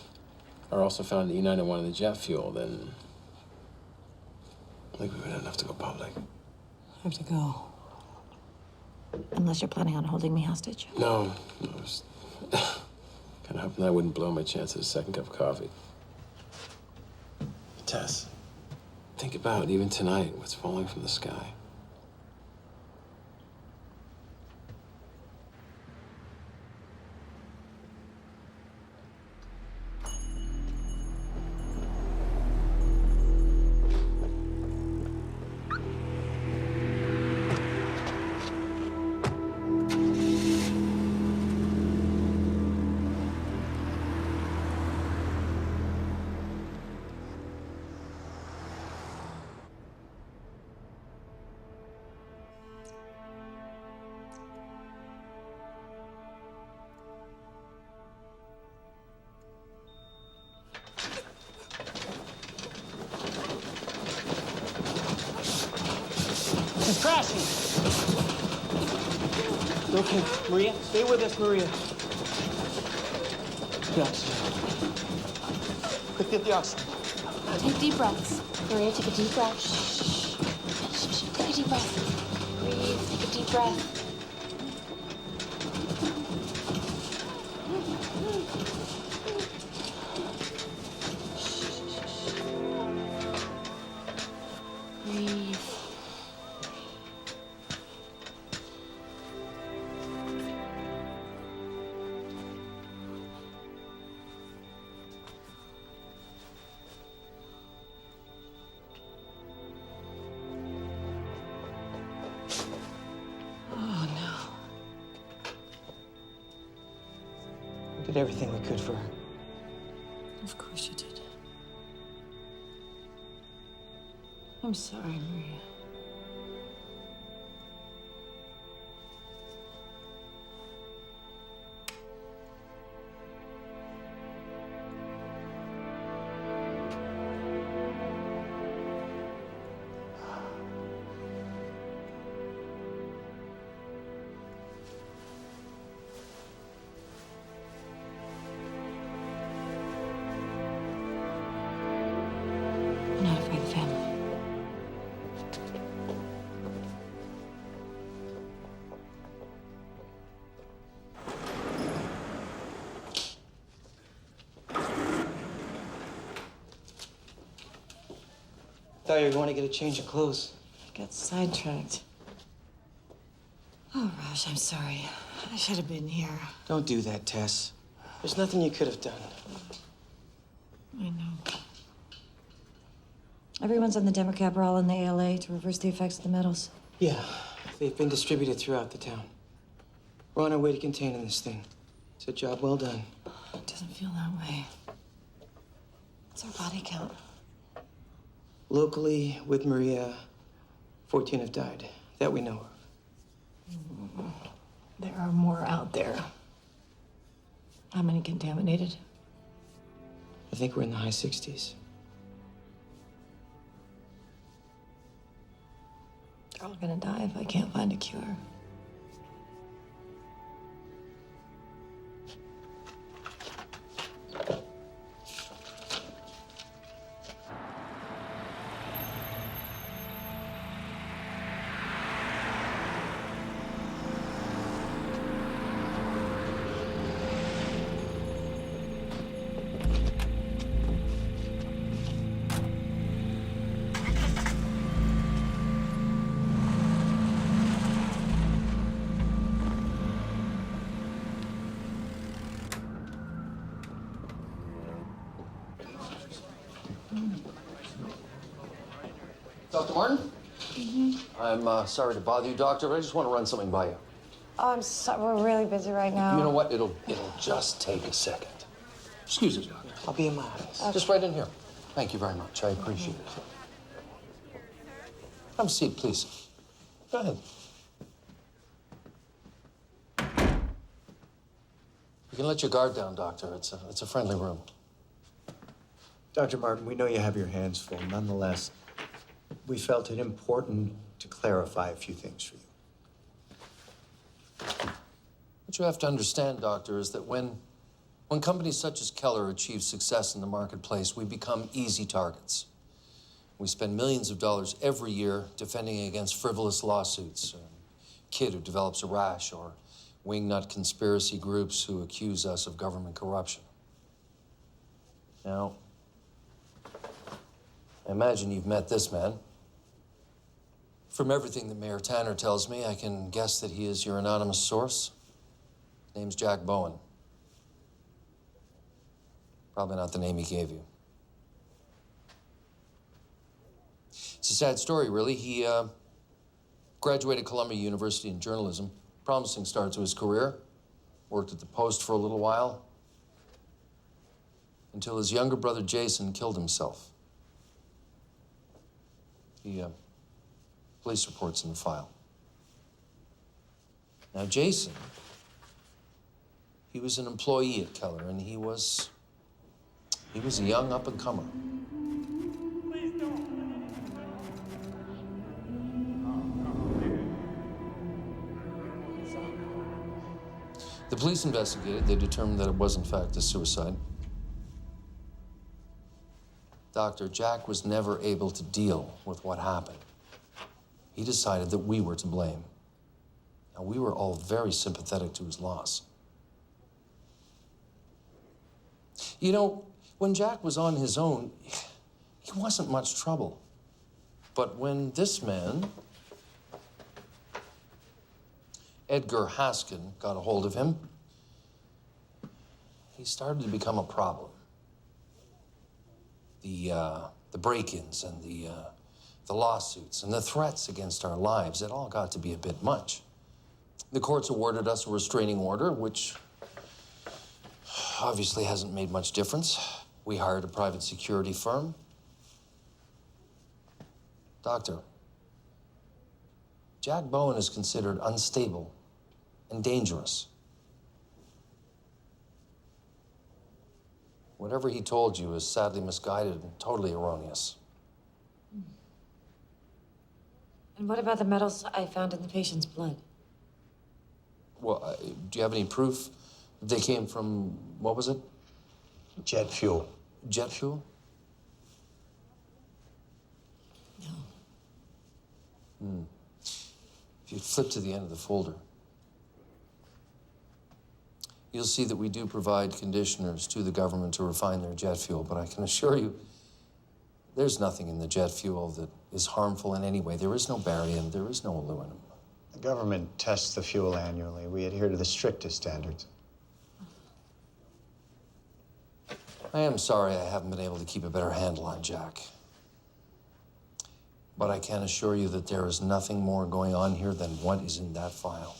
[SPEAKER 16] are also found in the E901 in the jet fuel, then I think we wouldn't have to go public.
[SPEAKER 4] I have to go. Unless you're planning on holding me hostage.
[SPEAKER 16] No, I was kind of hoping that wouldn't blow my chance at a second cup of coffee. Tess, think about it, even tonight, what's falling from the sky.
[SPEAKER 6] crashing. Okay, Maria, stay with us, Maria. The oxygen. Quick, get the oxygen.
[SPEAKER 12] Take deep breaths. Maria, take a deep breath. Shh. Take a deep breath. Breathe. Take a deep breath. Breathe.
[SPEAKER 6] Oh, no. We did everything we could for her.
[SPEAKER 4] Of course you did. I'm sorry, Maria. Notify the family.
[SPEAKER 6] Thought you were going to get a change of clothes.
[SPEAKER 4] I got sidetracked. Oh, Raj, I'm sorry. I should have been here.
[SPEAKER 6] Don't do that, Tess. There's nothing you could have done.
[SPEAKER 4] I know. Everyone's on the Demercaprol and the ALA to reverse the effects of the metals.
[SPEAKER 6] Yeah, they've been distributed throughout the town. We're on our way to containing this thing. It's a job well done.
[SPEAKER 4] It doesn't feel that way. What's our body count?
[SPEAKER 6] Locally, with Maria, 14 have died, that we know of.
[SPEAKER 4] There are more out there. How many contaminated?
[SPEAKER 6] I think we're in the high 60s.
[SPEAKER 4] They're all gonna die if I can't find a cure.
[SPEAKER 11] Dr. Martin? I'm sorry to bother you, Doctor, but I just want to run something by you.
[SPEAKER 4] Oh, I'm sorry. We're really busy right now.
[SPEAKER 11] You know what? It'll just take a second. Excuse me, Doctor.
[SPEAKER 6] I'll be in my office.
[SPEAKER 11] Just right in here. Thank you very much. I appreciate it. Have a seat, please. Go ahead. You can let your guard down, Doctor. It's a friendly room.
[SPEAKER 3] Dr. Martin, we know you have your hands full. Nonetheless, we felt it important to clarify a few things for you.
[SPEAKER 11] What you have to understand, Doctor, is that when companies such as Keller achieve success in the marketplace, we become easy targets. We spend millions of dollars every year defending against frivolous lawsuits. A kid who develops a rash, or wingnut conspiracy groups who accuse us of government corruption. Now, I imagine you've met this man. From everything that Mayor Tanner tells me, I can guess that he is your anonymous source. His name's Jack Bowen. Probably not the name he gave you. It's a sad story, really. He graduated Columbia University in journalism. Promising start to his career. Worked at the Post for a little while. Until his younger brother, Jason, killed himself. Police reports in the file. Now, Jason, he was an employee at Keller, and he was a young up-and-comer. police investigated. They determined that it was, in fact, a suicide. Doctor, Jack was never able to deal with what happened. He decided that we were to blame. Now, we were all very sympathetic to his loss. You know, when Jack was on his own, he wasn't much trouble. But when this man, Edgar Haskin, got a hold of him, he started to become a problem. The break-ins and the lawsuits and the threats against our lives, it all got to be a bit much. The courts awarded us a restraining order, which obviously hasn't made much difference. We hired a private security firm. Doctor, Jack Bowen is considered unstable and dangerous. Whatever he told you is sadly misguided and totally erroneous.
[SPEAKER 4] And what about the metals I found in the patient's blood?
[SPEAKER 11] Well, do you have any proof they came from, what was it?
[SPEAKER 3] Jet fuel.
[SPEAKER 11] Jet fuel? No. If you flip to the end of the folder, you'll see that we do provide conditioners to the government to refine their jet fuel, but I can assure you, there's nothing in the jet fuel that is harmful in any way. There is no barium, there is no aluminum.
[SPEAKER 3] The government tests the fuel annually. We adhere to the strictest standards.
[SPEAKER 11] I am sorry I haven't been able to keep a better handle on Jack. But I can assure you that there is nothing more going on here than what is in that file.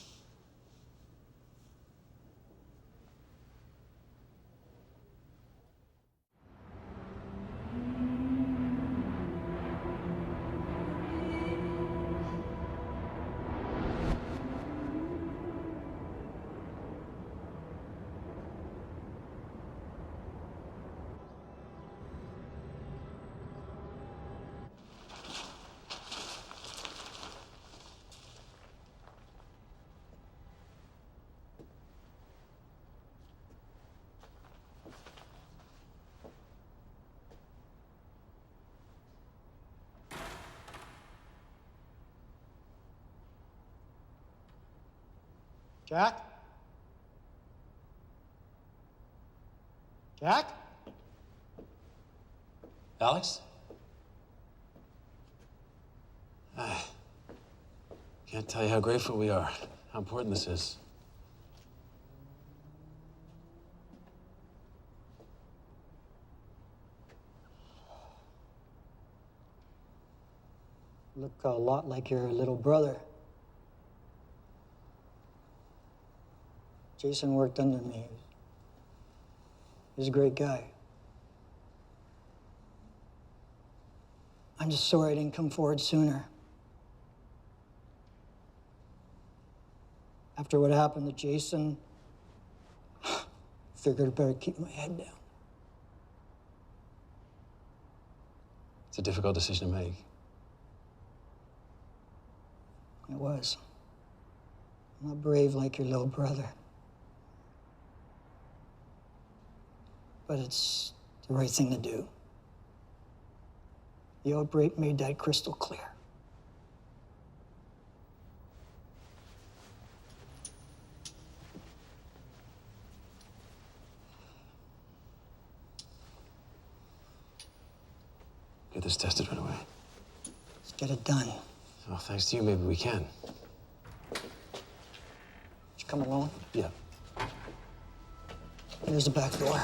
[SPEAKER 3] Jack? Jack?
[SPEAKER 15] Alex? Can't tell you how grateful we are, how important this is.
[SPEAKER 18] Look a lot like your little brother. Jason worked under me. He's a great guy. I'm just sorry I didn't come forward sooner. After what happened to Jason, figured I better keep my head down.
[SPEAKER 15] It's a difficult decision to make.
[SPEAKER 18] It was. I'm not brave like your little brother. But it's the right thing to do. The outbreak made that crystal clear.
[SPEAKER 15] Get this tested right away.
[SPEAKER 18] Let's get it done.
[SPEAKER 15] Well, thanks to you, maybe we can.
[SPEAKER 18] Did you come alone?
[SPEAKER 15] Yeah.
[SPEAKER 18] Here's the back door.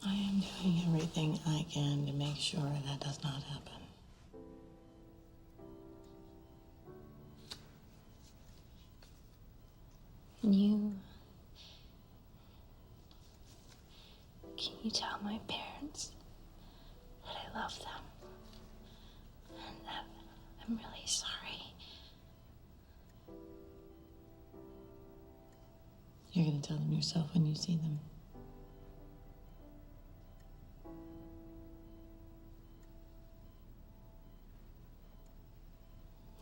[SPEAKER 4] I am doing everything I can to make sure that does not happen.
[SPEAKER 5] Can you tell my parents that I love them and that I'm really sorry?
[SPEAKER 4] You're gonna tell them yourself when you see them.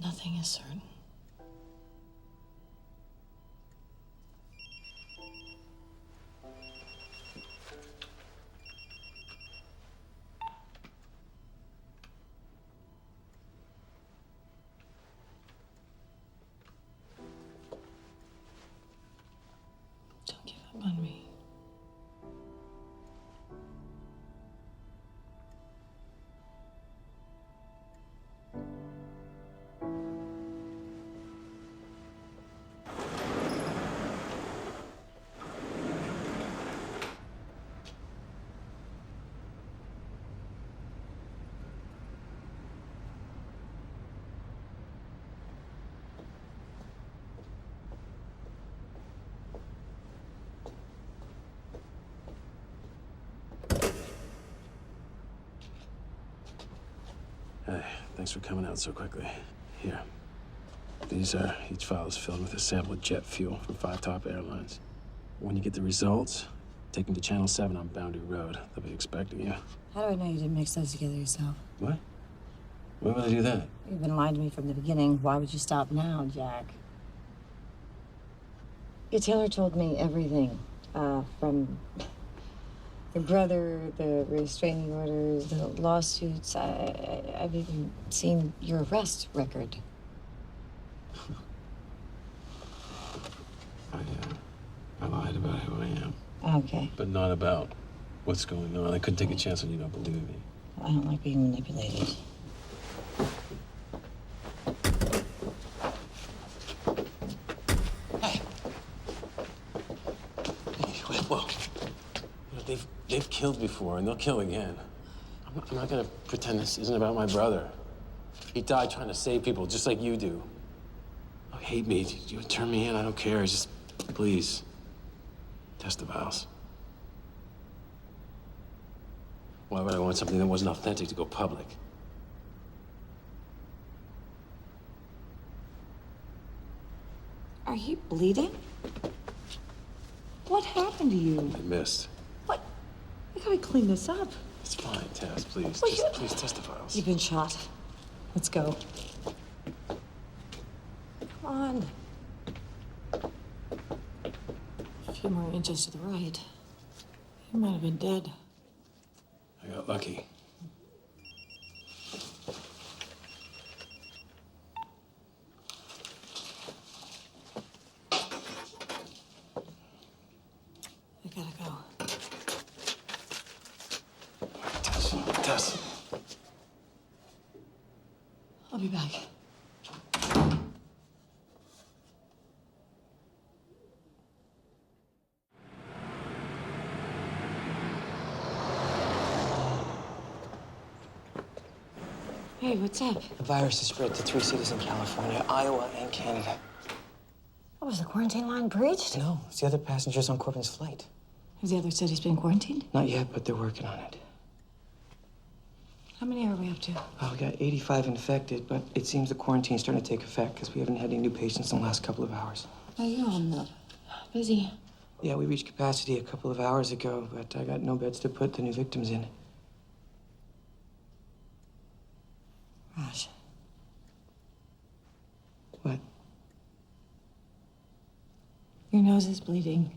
[SPEAKER 4] Nothing is certain. Don't give up on me.
[SPEAKER 16] Hey, thanks for coming out so quickly. Here. Each file is filled with a sample of jet fuel from 5 top airlines. When you get the results, take them to Channel 7 on Boundary Road. They'll be expecting you.
[SPEAKER 4] How do I know you didn't mix those together yourself?
[SPEAKER 16] What? Why would I do that?
[SPEAKER 4] You've been lying to me from the beginning. Why would you stop now, Jack? Your Taylor told me everything. From your brother, the restraining orders, the lawsuits. I've even seen your arrest record.
[SPEAKER 16] I lied about who I am.
[SPEAKER 4] Okay.
[SPEAKER 16] But not about what's going on. I couldn't take a chance on you don't believe me.
[SPEAKER 4] I don't like being manipulated.
[SPEAKER 16] Whoa. They've killed before, and they'll kill again. I'm not gonna pretend this isn't about my brother. He died trying to save people, just like you do. Oh, hate me. You turn me in, I don't care. Just, please, test the vials. Why would I want something that wasn't authentic to go public?
[SPEAKER 4] Are you bleeding? What happened to you?
[SPEAKER 16] I missed.
[SPEAKER 4] We gotta clean this up.
[SPEAKER 16] It's fine, Tess, please.
[SPEAKER 4] Well,
[SPEAKER 16] Just, please test the vials.
[SPEAKER 4] You've been shot. Let's go. Come on. A few more inches to the right. You might have been dead.
[SPEAKER 16] I got lucky.
[SPEAKER 4] I gotta go.
[SPEAKER 16] Tess.
[SPEAKER 4] I'll be back. Hey, what's up?
[SPEAKER 6] The virus has spread to 3 cities in California, Iowa, and Canada.
[SPEAKER 4] What, was the quarantine line breached?
[SPEAKER 6] No, it's the other passengers on Corbin's flight.
[SPEAKER 4] Have the other cities been quarantined?
[SPEAKER 6] Not yet, but they're working on it.
[SPEAKER 4] How many are we up to?
[SPEAKER 6] We got 85 infected, but it seems the quarantine's starting to take effect because we haven't had any new patients in the last couple of hours.
[SPEAKER 4] Oh, you're all busy.
[SPEAKER 6] Yeah, we reached capacity a couple of hours ago, but I got no beds to put the new victims in.
[SPEAKER 4] Raj.
[SPEAKER 6] What?
[SPEAKER 4] Your nose is bleeding.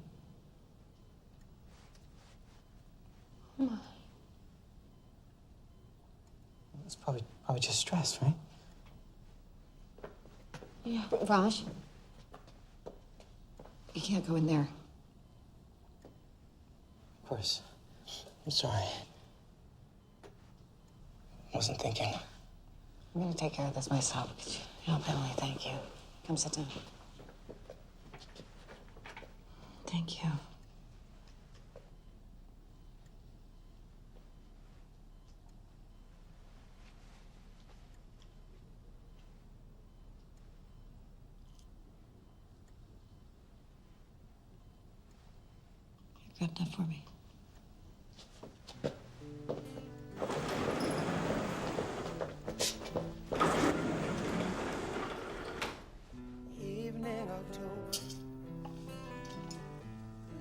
[SPEAKER 6] It's probably just stress, right?
[SPEAKER 4] Yeah. Raj, you can't go in there.
[SPEAKER 6] Of course. I'm sorry. Wasn't thinking.
[SPEAKER 4] I'm gonna take care of this myself. Could you help Emily? Thank you. Come sit down. Thank you. Got enough for me.
[SPEAKER 19] Evening October,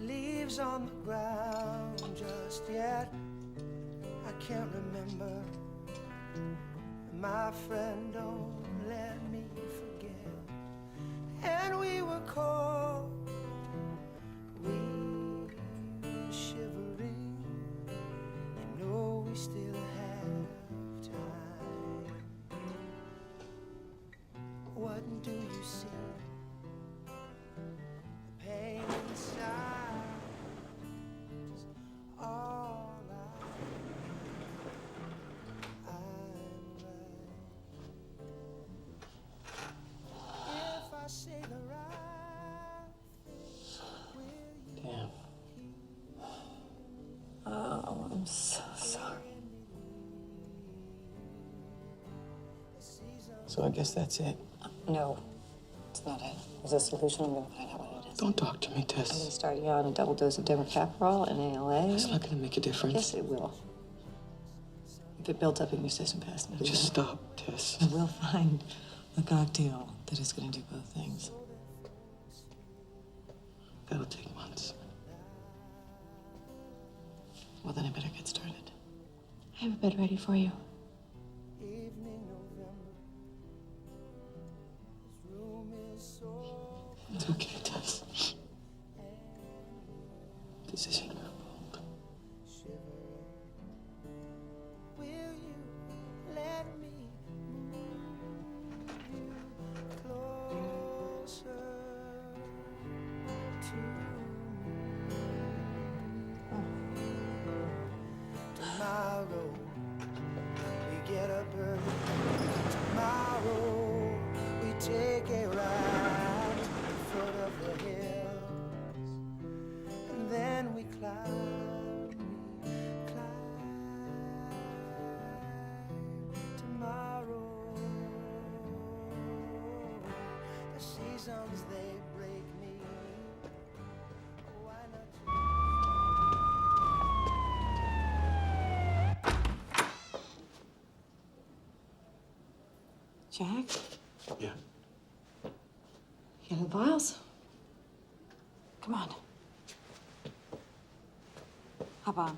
[SPEAKER 19] leaves on the ground just yet. I can't remember. My friend, don't let me forget. And we were cold, we were shivering. You know we still have time. What do you see? The pain inside is all if I say the right thing, will you?
[SPEAKER 6] Damn.
[SPEAKER 4] Oh, I'm so sorry.
[SPEAKER 6] So I guess that's it.
[SPEAKER 4] No, it's not it. There's a solution. I'm going to find out what it is.
[SPEAKER 6] Don't talk to me,
[SPEAKER 4] I'm going
[SPEAKER 6] Tess.
[SPEAKER 4] to start you on a double dose of demercaprol and ALA.
[SPEAKER 6] It's not going to make a difference.
[SPEAKER 4] Yes, it will. If it builds up in your system fast enough.
[SPEAKER 6] Just stop, Tess.
[SPEAKER 4] And we'll find a cocktail that is going to do both things.
[SPEAKER 6] That'll take months.
[SPEAKER 4] Well, then I better get started.
[SPEAKER 5] I have a bed ready for you.
[SPEAKER 6] It's okay, Tess. This isn't your fault.
[SPEAKER 19] will you let me move you closer to me? Tomorrow we get up early. Tomorrow we take a ride to the foot of the hills, and then we climb. Tomorrow, the seasons they break me. Why not?
[SPEAKER 4] Jack?
[SPEAKER 6] Yeah.
[SPEAKER 4] You got the vials? Come on. Hop on.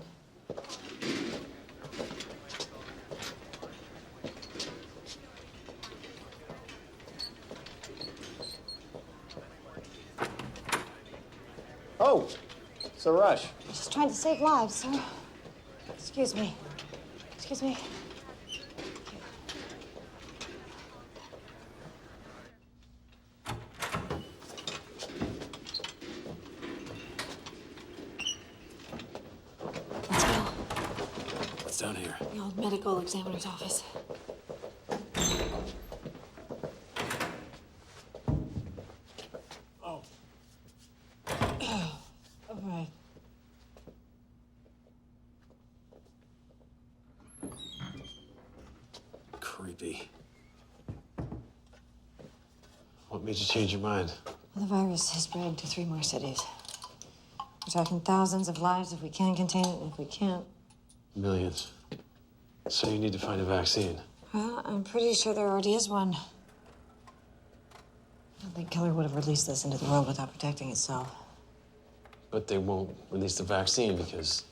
[SPEAKER 10] Oh, it's a rush.
[SPEAKER 12] I'm just trying to save lives, sir. Excuse me. Excuse me. Let's go.
[SPEAKER 15] What's down here?
[SPEAKER 4] The old medical examiner's office.
[SPEAKER 15] Oh.
[SPEAKER 4] All right.
[SPEAKER 15] Creepy. What made you change your mind?
[SPEAKER 4] Well, the virus has spread to 3 more cities. We're talking thousands of lives if we can contain it, and if we can't.
[SPEAKER 15] Millions. So you need to find a vaccine.
[SPEAKER 4] Well, I'm pretty sure there already is one. I don't think Killer would have released this into the world without protecting itself.
[SPEAKER 15] But they won't release the vaccine because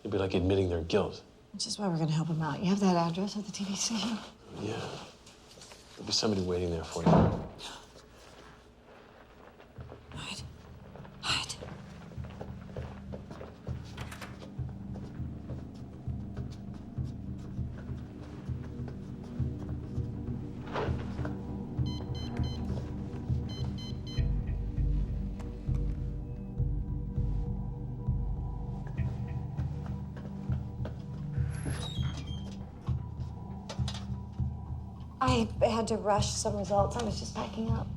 [SPEAKER 15] it'd be like admitting their guilt.
[SPEAKER 4] Which is why we're gonna help him out. You have that address at the TV station?
[SPEAKER 15] Yeah. There'll be somebody waiting there for you.
[SPEAKER 4] Hide. I had to rush some results. I was just packing up.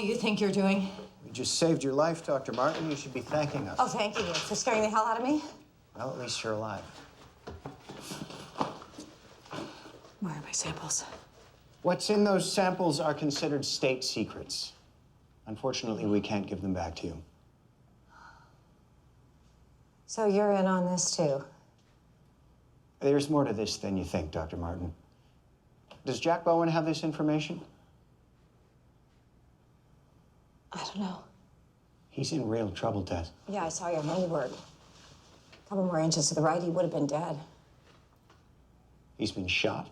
[SPEAKER 4] do you think you're doing?
[SPEAKER 3] We just saved your life, Dr. Martin. You should be thanking us.
[SPEAKER 4] Oh, thank you. For scaring the hell out of me?
[SPEAKER 3] Well, at least you're alive.
[SPEAKER 4] Where are my samples?
[SPEAKER 3] What's in those samples are considered state secrets. Unfortunately, we can't give them back to you.
[SPEAKER 4] So you're in on this, too?
[SPEAKER 3] There's more to this than you think, Dr. Martin. Does Jack Bowen have this information?
[SPEAKER 4] I don't know.
[SPEAKER 3] He's in real trouble, Tess.
[SPEAKER 4] Yeah, I saw your handiwork. A couple more inches to the right, he would have been dead.
[SPEAKER 3] He's been shot.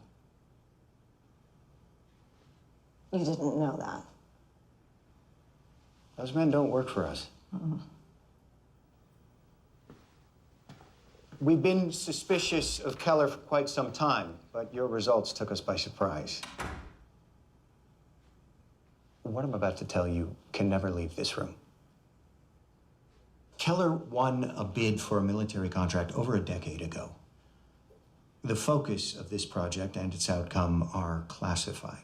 [SPEAKER 4] You didn't know that.
[SPEAKER 3] Those men don't work for us. We've been suspicious of Keller for quite some time, but your results took us by surprise. What I'm about to tell you can never leave this room. Keller won a bid for a military contract over a decade ago. The focus of this project and its outcome are classified.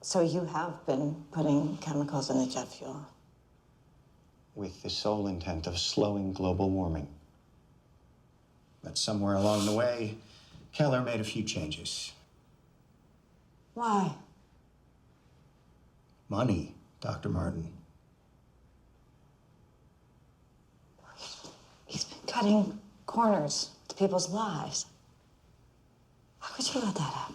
[SPEAKER 4] So you have been putting chemicals in the jet fuel?
[SPEAKER 3] With the sole intent of slowing global warming. But somewhere along the way, Keller made a few changes.
[SPEAKER 4] Why?
[SPEAKER 3] Money, Dr. Martin.
[SPEAKER 4] He's been cutting corners to people's lives. How could you let that happen?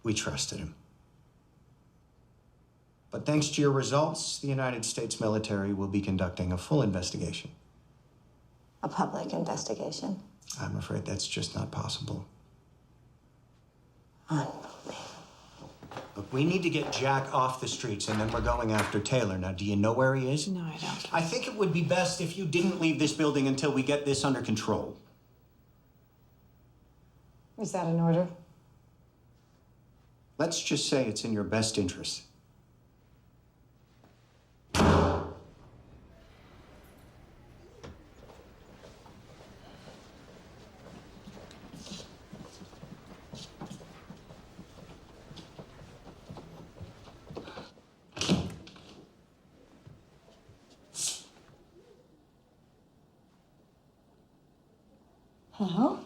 [SPEAKER 3] We trusted him. But thanks to your results, the United States military will be conducting a full investigation.
[SPEAKER 4] A public investigation?
[SPEAKER 3] I'm afraid that's just not possible. Look, we need to get Jack off the streets, and then we're going after Taylor. Now, do you know where he is?
[SPEAKER 4] No, I don't.
[SPEAKER 3] I think it would be best if you didn't leave this building until we get this under control.
[SPEAKER 4] Is that an order?
[SPEAKER 3] Let's just say it's in your best interest.
[SPEAKER 4] Hello?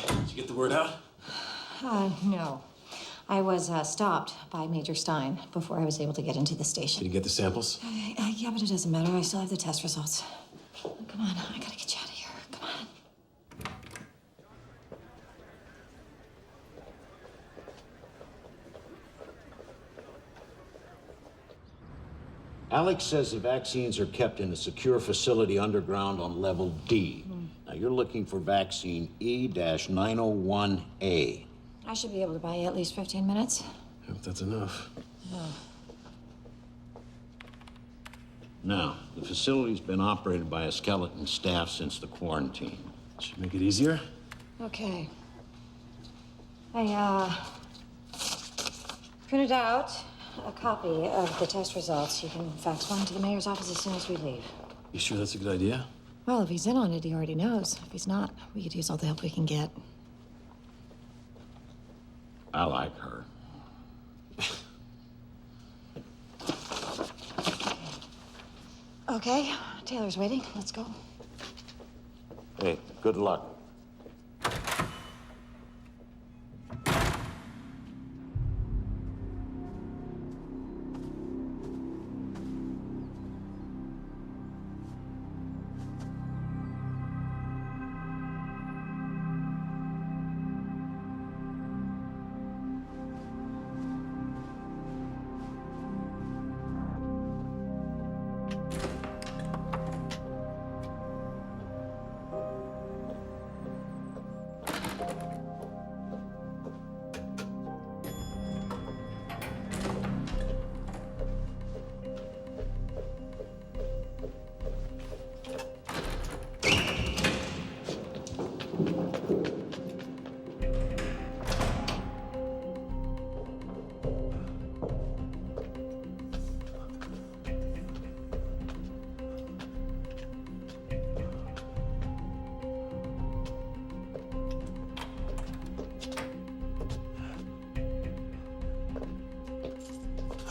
[SPEAKER 15] Did you get the word out?
[SPEAKER 4] No. I was stopped by Major Stein before I was able to get into the station.
[SPEAKER 15] Did you get the samples?
[SPEAKER 4] Yeah, but it doesn't matter. I still have the test results. Come on, I gotta get you out of here. Come on.
[SPEAKER 8] Alex says the vaccines are kept in a secure facility underground on level D. Now, you're looking for vaccine E-901A.
[SPEAKER 4] I should be able to buy you at least 15 minutes.
[SPEAKER 15] I hope that's enough.
[SPEAKER 8] Now, the facility's been operated by a skeleton staff since the quarantine.
[SPEAKER 15] Should make it easier.
[SPEAKER 4] Okay. I printed out a copy of the test results. You can fax one to the mayor's office as soon as we leave.
[SPEAKER 15] You sure that's a good idea?
[SPEAKER 4] Well, if he's in on it, he already knows. If he's not, we could use all the help we can get.
[SPEAKER 8] I like her.
[SPEAKER 4] Okay, Taylor's waiting. Let's go.
[SPEAKER 8] Hey, good luck.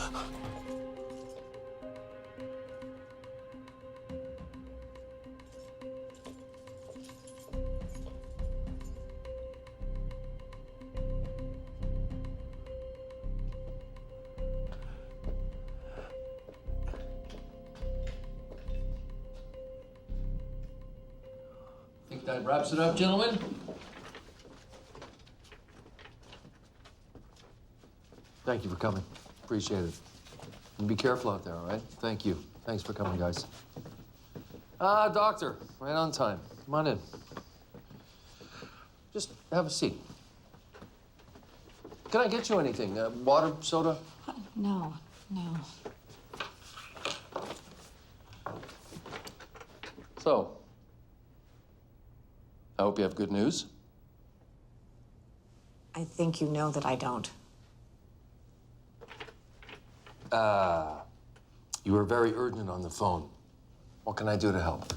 [SPEAKER 11] I think that wraps it up, gentlemen. Thank you for coming. Appreciate it. And be careful out there, all right? Thank you. Thanks for coming, guys. Doctor, right on time. Come on in. Just have a seat. Can I get you anything? Water, soda?
[SPEAKER 4] No.
[SPEAKER 11] So, I hope you have good news.
[SPEAKER 4] I think you know that I don't.
[SPEAKER 11] You were very urgent on the phone. What can I do to help?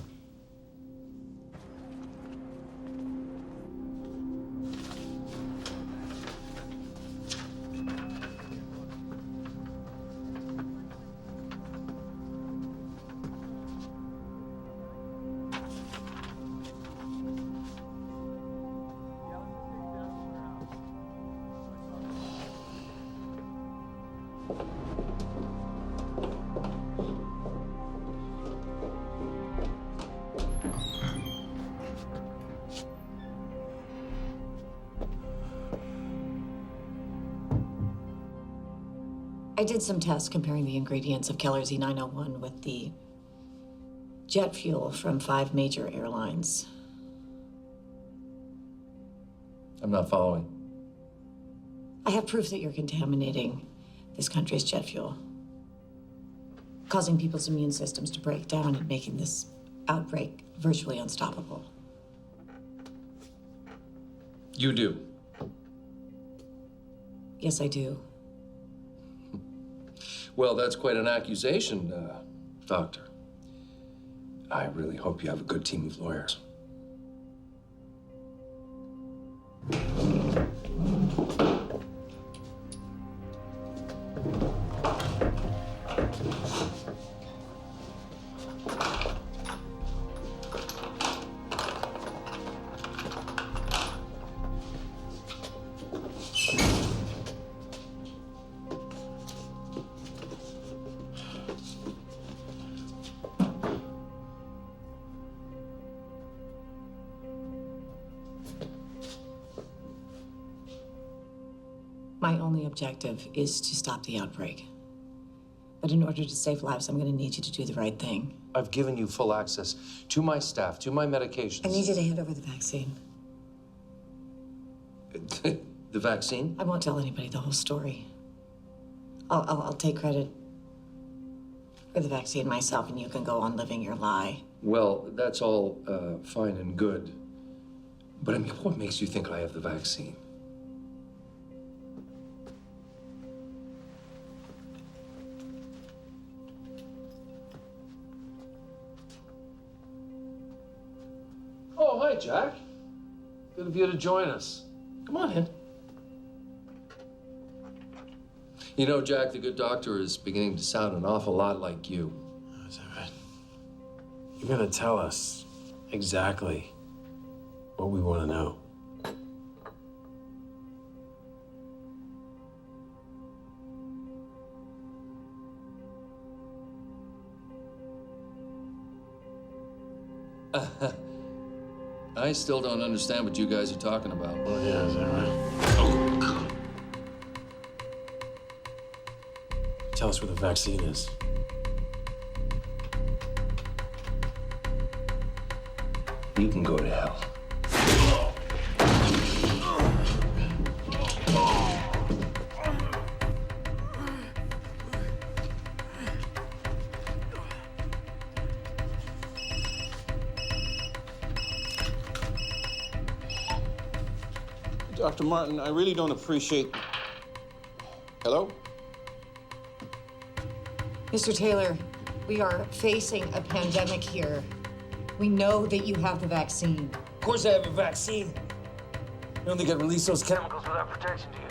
[SPEAKER 4] I did some tests comparing the ingredients of Keller's E901 with the jet fuel from 5 major airlines.
[SPEAKER 11] I'm not following.
[SPEAKER 4] I have proof that you're contaminating this country's jet fuel, causing people's immune systems to break down and making this outbreak virtually unstoppable.
[SPEAKER 11] You do?
[SPEAKER 4] Yes, I do.
[SPEAKER 11] Well, that's quite an accusation, Doctor. I really hope you have a good team of lawyers.
[SPEAKER 4] My only objective is to stop the outbreak. But in order to save lives, I'm going to need you to do the right thing.
[SPEAKER 11] I've given you full access to my staff, to my medications.
[SPEAKER 4] I need you to hand over the vaccine.
[SPEAKER 11] The vaccine?
[SPEAKER 4] I won't tell anybody the whole story. I'll take credit for the vaccine myself, and you can go on living your lie.
[SPEAKER 11] Well, that's all fine and good. But I mean, what makes you think I have the vaccine? Oh, hi, Jack. Good of you to join us. Come on in. You know, Jack, the good doctor is beginning to sound an awful lot like you.
[SPEAKER 15] Is that right? You gotta tell us exactly what we want to know.
[SPEAKER 11] I still don't understand what you guys are talking about.
[SPEAKER 15] Oh, yeah, is that right? Oh, God. Tell us where the vaccine is.
[SPEAKER 11] You can go to hell.
[SPEAKER 9] Dr. Martin, I really don't appreciate... Hello?
[SPEAKER 4] Mr. Taylor, we are facing a pandemic here. We know that you have the vaccine.
[SPEAKER 17] Of course I have a vaccine. You only get release those chemicals without protection, do you?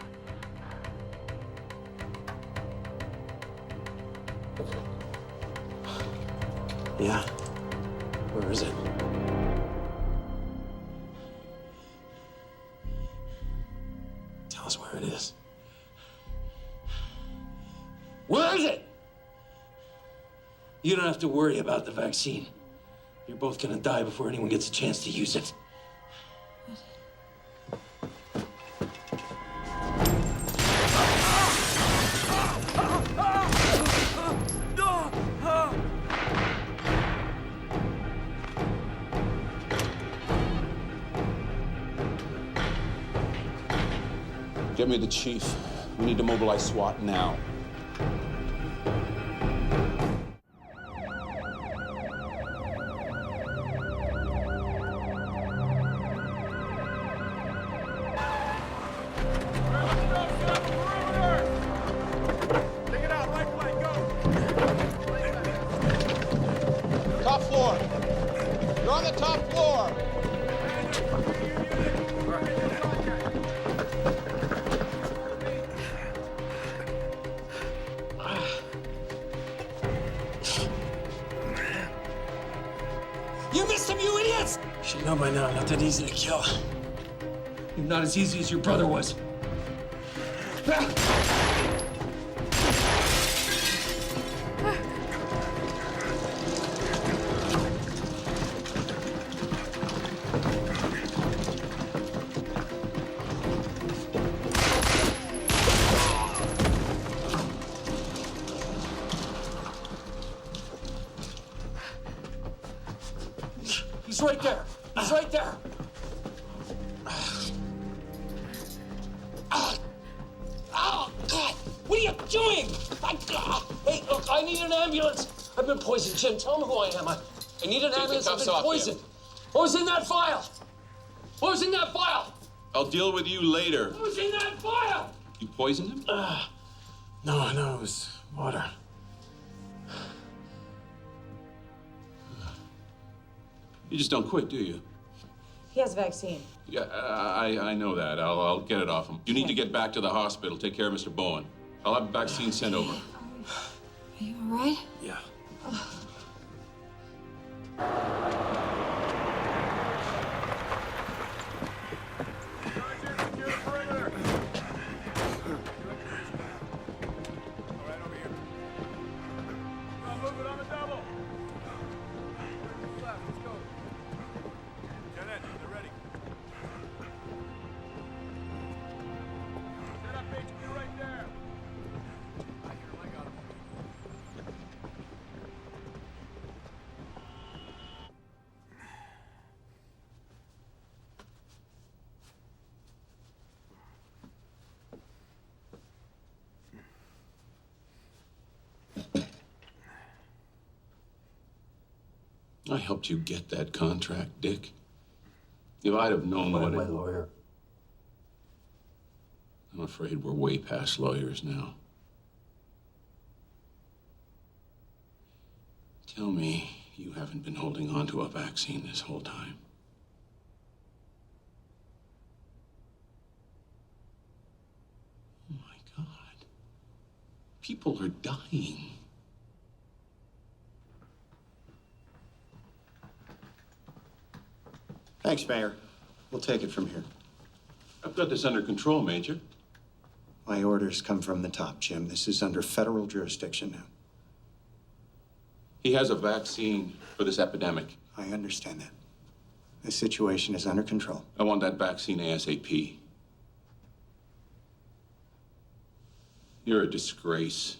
[SPEAKER 15] Yeah? Where is it? Tell us where it is. Where is it? You don't have to worry about the vaccine. You're both gonna die before anyone gets a chance to use it.
[SPEAKER 9] Get me the chief. We need to mobilize SWAT now.
[SPEAKER 14] Top floor. You're on the top floor.
[SPEAKER 15] You missed him, you idiots! You should know by now, I'm not that easy to kill. You're not as easy as your brother was. He's right there. He's right there. Oh, God. What are you doing? Hey, look, I need an ambulance. I've been poisoned. Jim, tell him who I am. I need an ambulance. I've been poisoned. What was in that vial? What was in that vial?
[SPEAKER 9] I'll deal with you later.
[SPEAKER 15] What was in that vial?
[SPEAKER 9] You poisoned him?
[SPEAKER 15] No, it was water.
[SPEAKER 9] You just don't quit, do you?
[SPEAKER 4] He has a vaccine.
[SPEAKER 9] Yeah, I know that. I'll get it off him. You need to get back to the hospital. Take care of Mr. Bowen. I'll have a vaccine sent over.
[SPEAKER 4] Are you all right?
[SPEAKER 15] Yeah.
[SPEAKER 9] I helped you get that contract, Dick. If I'd have known what
[SPEAKER 11] my lawyer.
[SPEAKER 9] I'm afraid we're way past lawyers now. Tell me you haven't been holding on to a vaccine this whole time. Oh my God. People are dying.
[SPEAKER 3] Thanks, Mayor. We'll take it from here.
[SPEAKER 9] I've got this under control, Major.
[SPEAKER 3] My orders come from the top, Jim. This is under federal jurisdiction now.
[SPEAKER 9] He has a vaccine for this epidemic.
[SPEAKER 3] I understand that. The situation is under control.
[SPEAKER 9] I want that vaccine ASAP. You're a disgrace.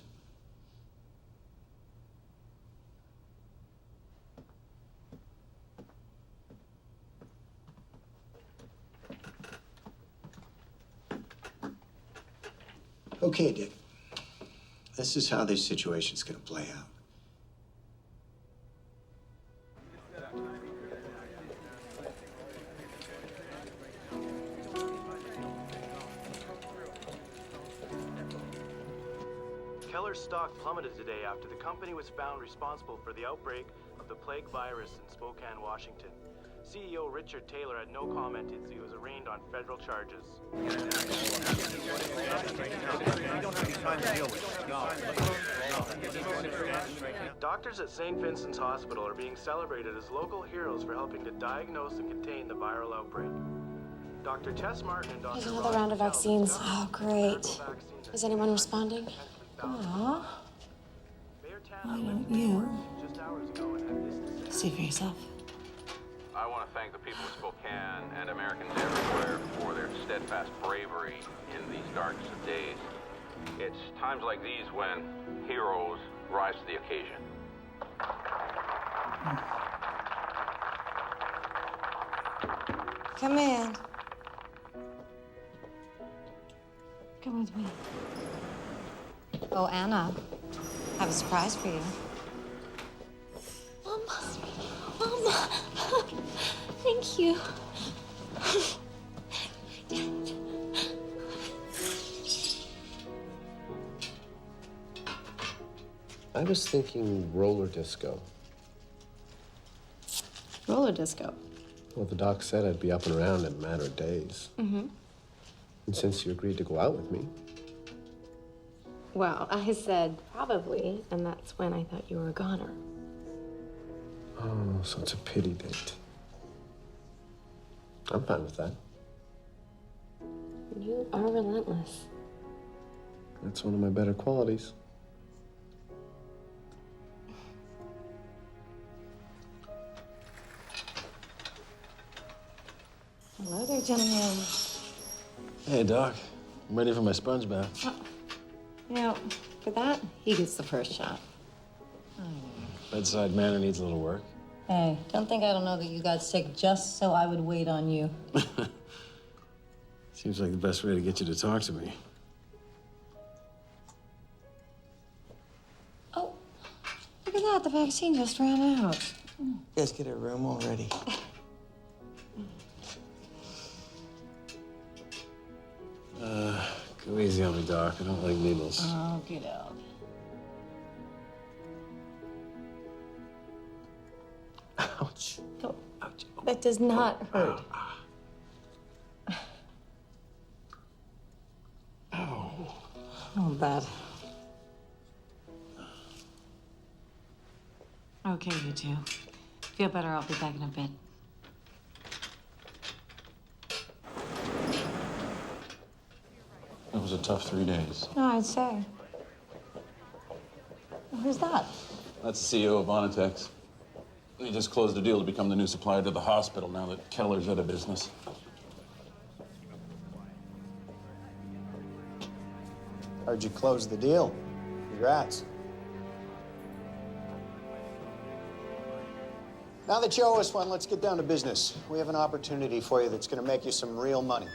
[SPEAKER 3] Okay, Dick. This is how this situation's gonna play out.
[SPEAKER 20] Keller's stock plummeted today after the company was found responsible for the outbreak of the plague virus in Spokane, Washington. CEO Richard Taylor had no comment as he was arraigned on federal charges. We don't have any time to deal with it. No. Doctors at St. Vincent's Hospital are being celebrated as local heroes for helping to diagnose and contain the viral outbreak. Dr. Tess Martin and Dr.
[SPEAKER 12] There's another round of vaccines. Oh, great. Is anyone responding?
[SPEAKER 4] Aw. Why don't you see for yourself?
[SPEAKER 14] I want to thank the people of Spokane and Americans everywhere for their steadfast bravery in these darkest of days. It's times like these when heroes rise to the occasion.
[SPEAKER 4] Come in. Come with me. Oh, Anna, I have a surprise for you.
[SPEAKER 5] Mama, thank you.
[SPEAKER 16] I was thinking roller disco.
[SPEAKER 12] Roller disco.
[SPEAKER 16] Well, the doc said I'd be up and around in a matter of days.
[SPEAKER 12] Mm-hmm.
[SPEAKER 16] And since you agreed to go out with me,
[SPEAKER 12] Well, I said probably, and that's when I thought you were a goner.
[SPEAKER 16] oh, so it's a pity date. I'm fine with that.
[SPEAKER 12] You are relentless.
[SPEAKER 16] That's one of my better qualities.
[SPEAKER 4] Hello there, gentlemen.
[SPEAKER 16] Hey, Doc. I'm ready for my sponge bath.
[SPEAKER 4] You know, for that, he gets the first shot.
[SPEAKER 16] Bedside manner needs a little work.
[SPEAKER 4] Hey, don't think I don't know that you got sick just so I would wait on you.
[SPEAKER 16] Seems like the best way to get you to talk to me.
[SPEAKER 4] Oh, look at that. The vaccine just ran out.
[SPEAKER 6] You guys get a room already.
[SPEAKER 16] Go easy on me, Doc. I don't like needles.
[SPEAKER 4] Oh, get out.
[SPEAKER 16] Ouch.
[SPEAKER 4] Oh, ouch. That does not hurt.
[SPEAKER 16] Ow.
[SPEAKER 4] Oh, bad. Okay, you two. Feel better, I'll be back in a bit.
[SPEAKER 9] It was a tough 3 days.
[SPEAKER 4] No, I'd say. Who's that?
[SPEAKER 9] That's the CEO of Vonitex. He just closed a deal to become the new supplier to the hospital now that Keller's out of business.
[SPEAKER 3] Heard you closed the deal. Congrats. Now that you owe us one, let's get down to business. We have an opportunity for you that's going to make you some real money.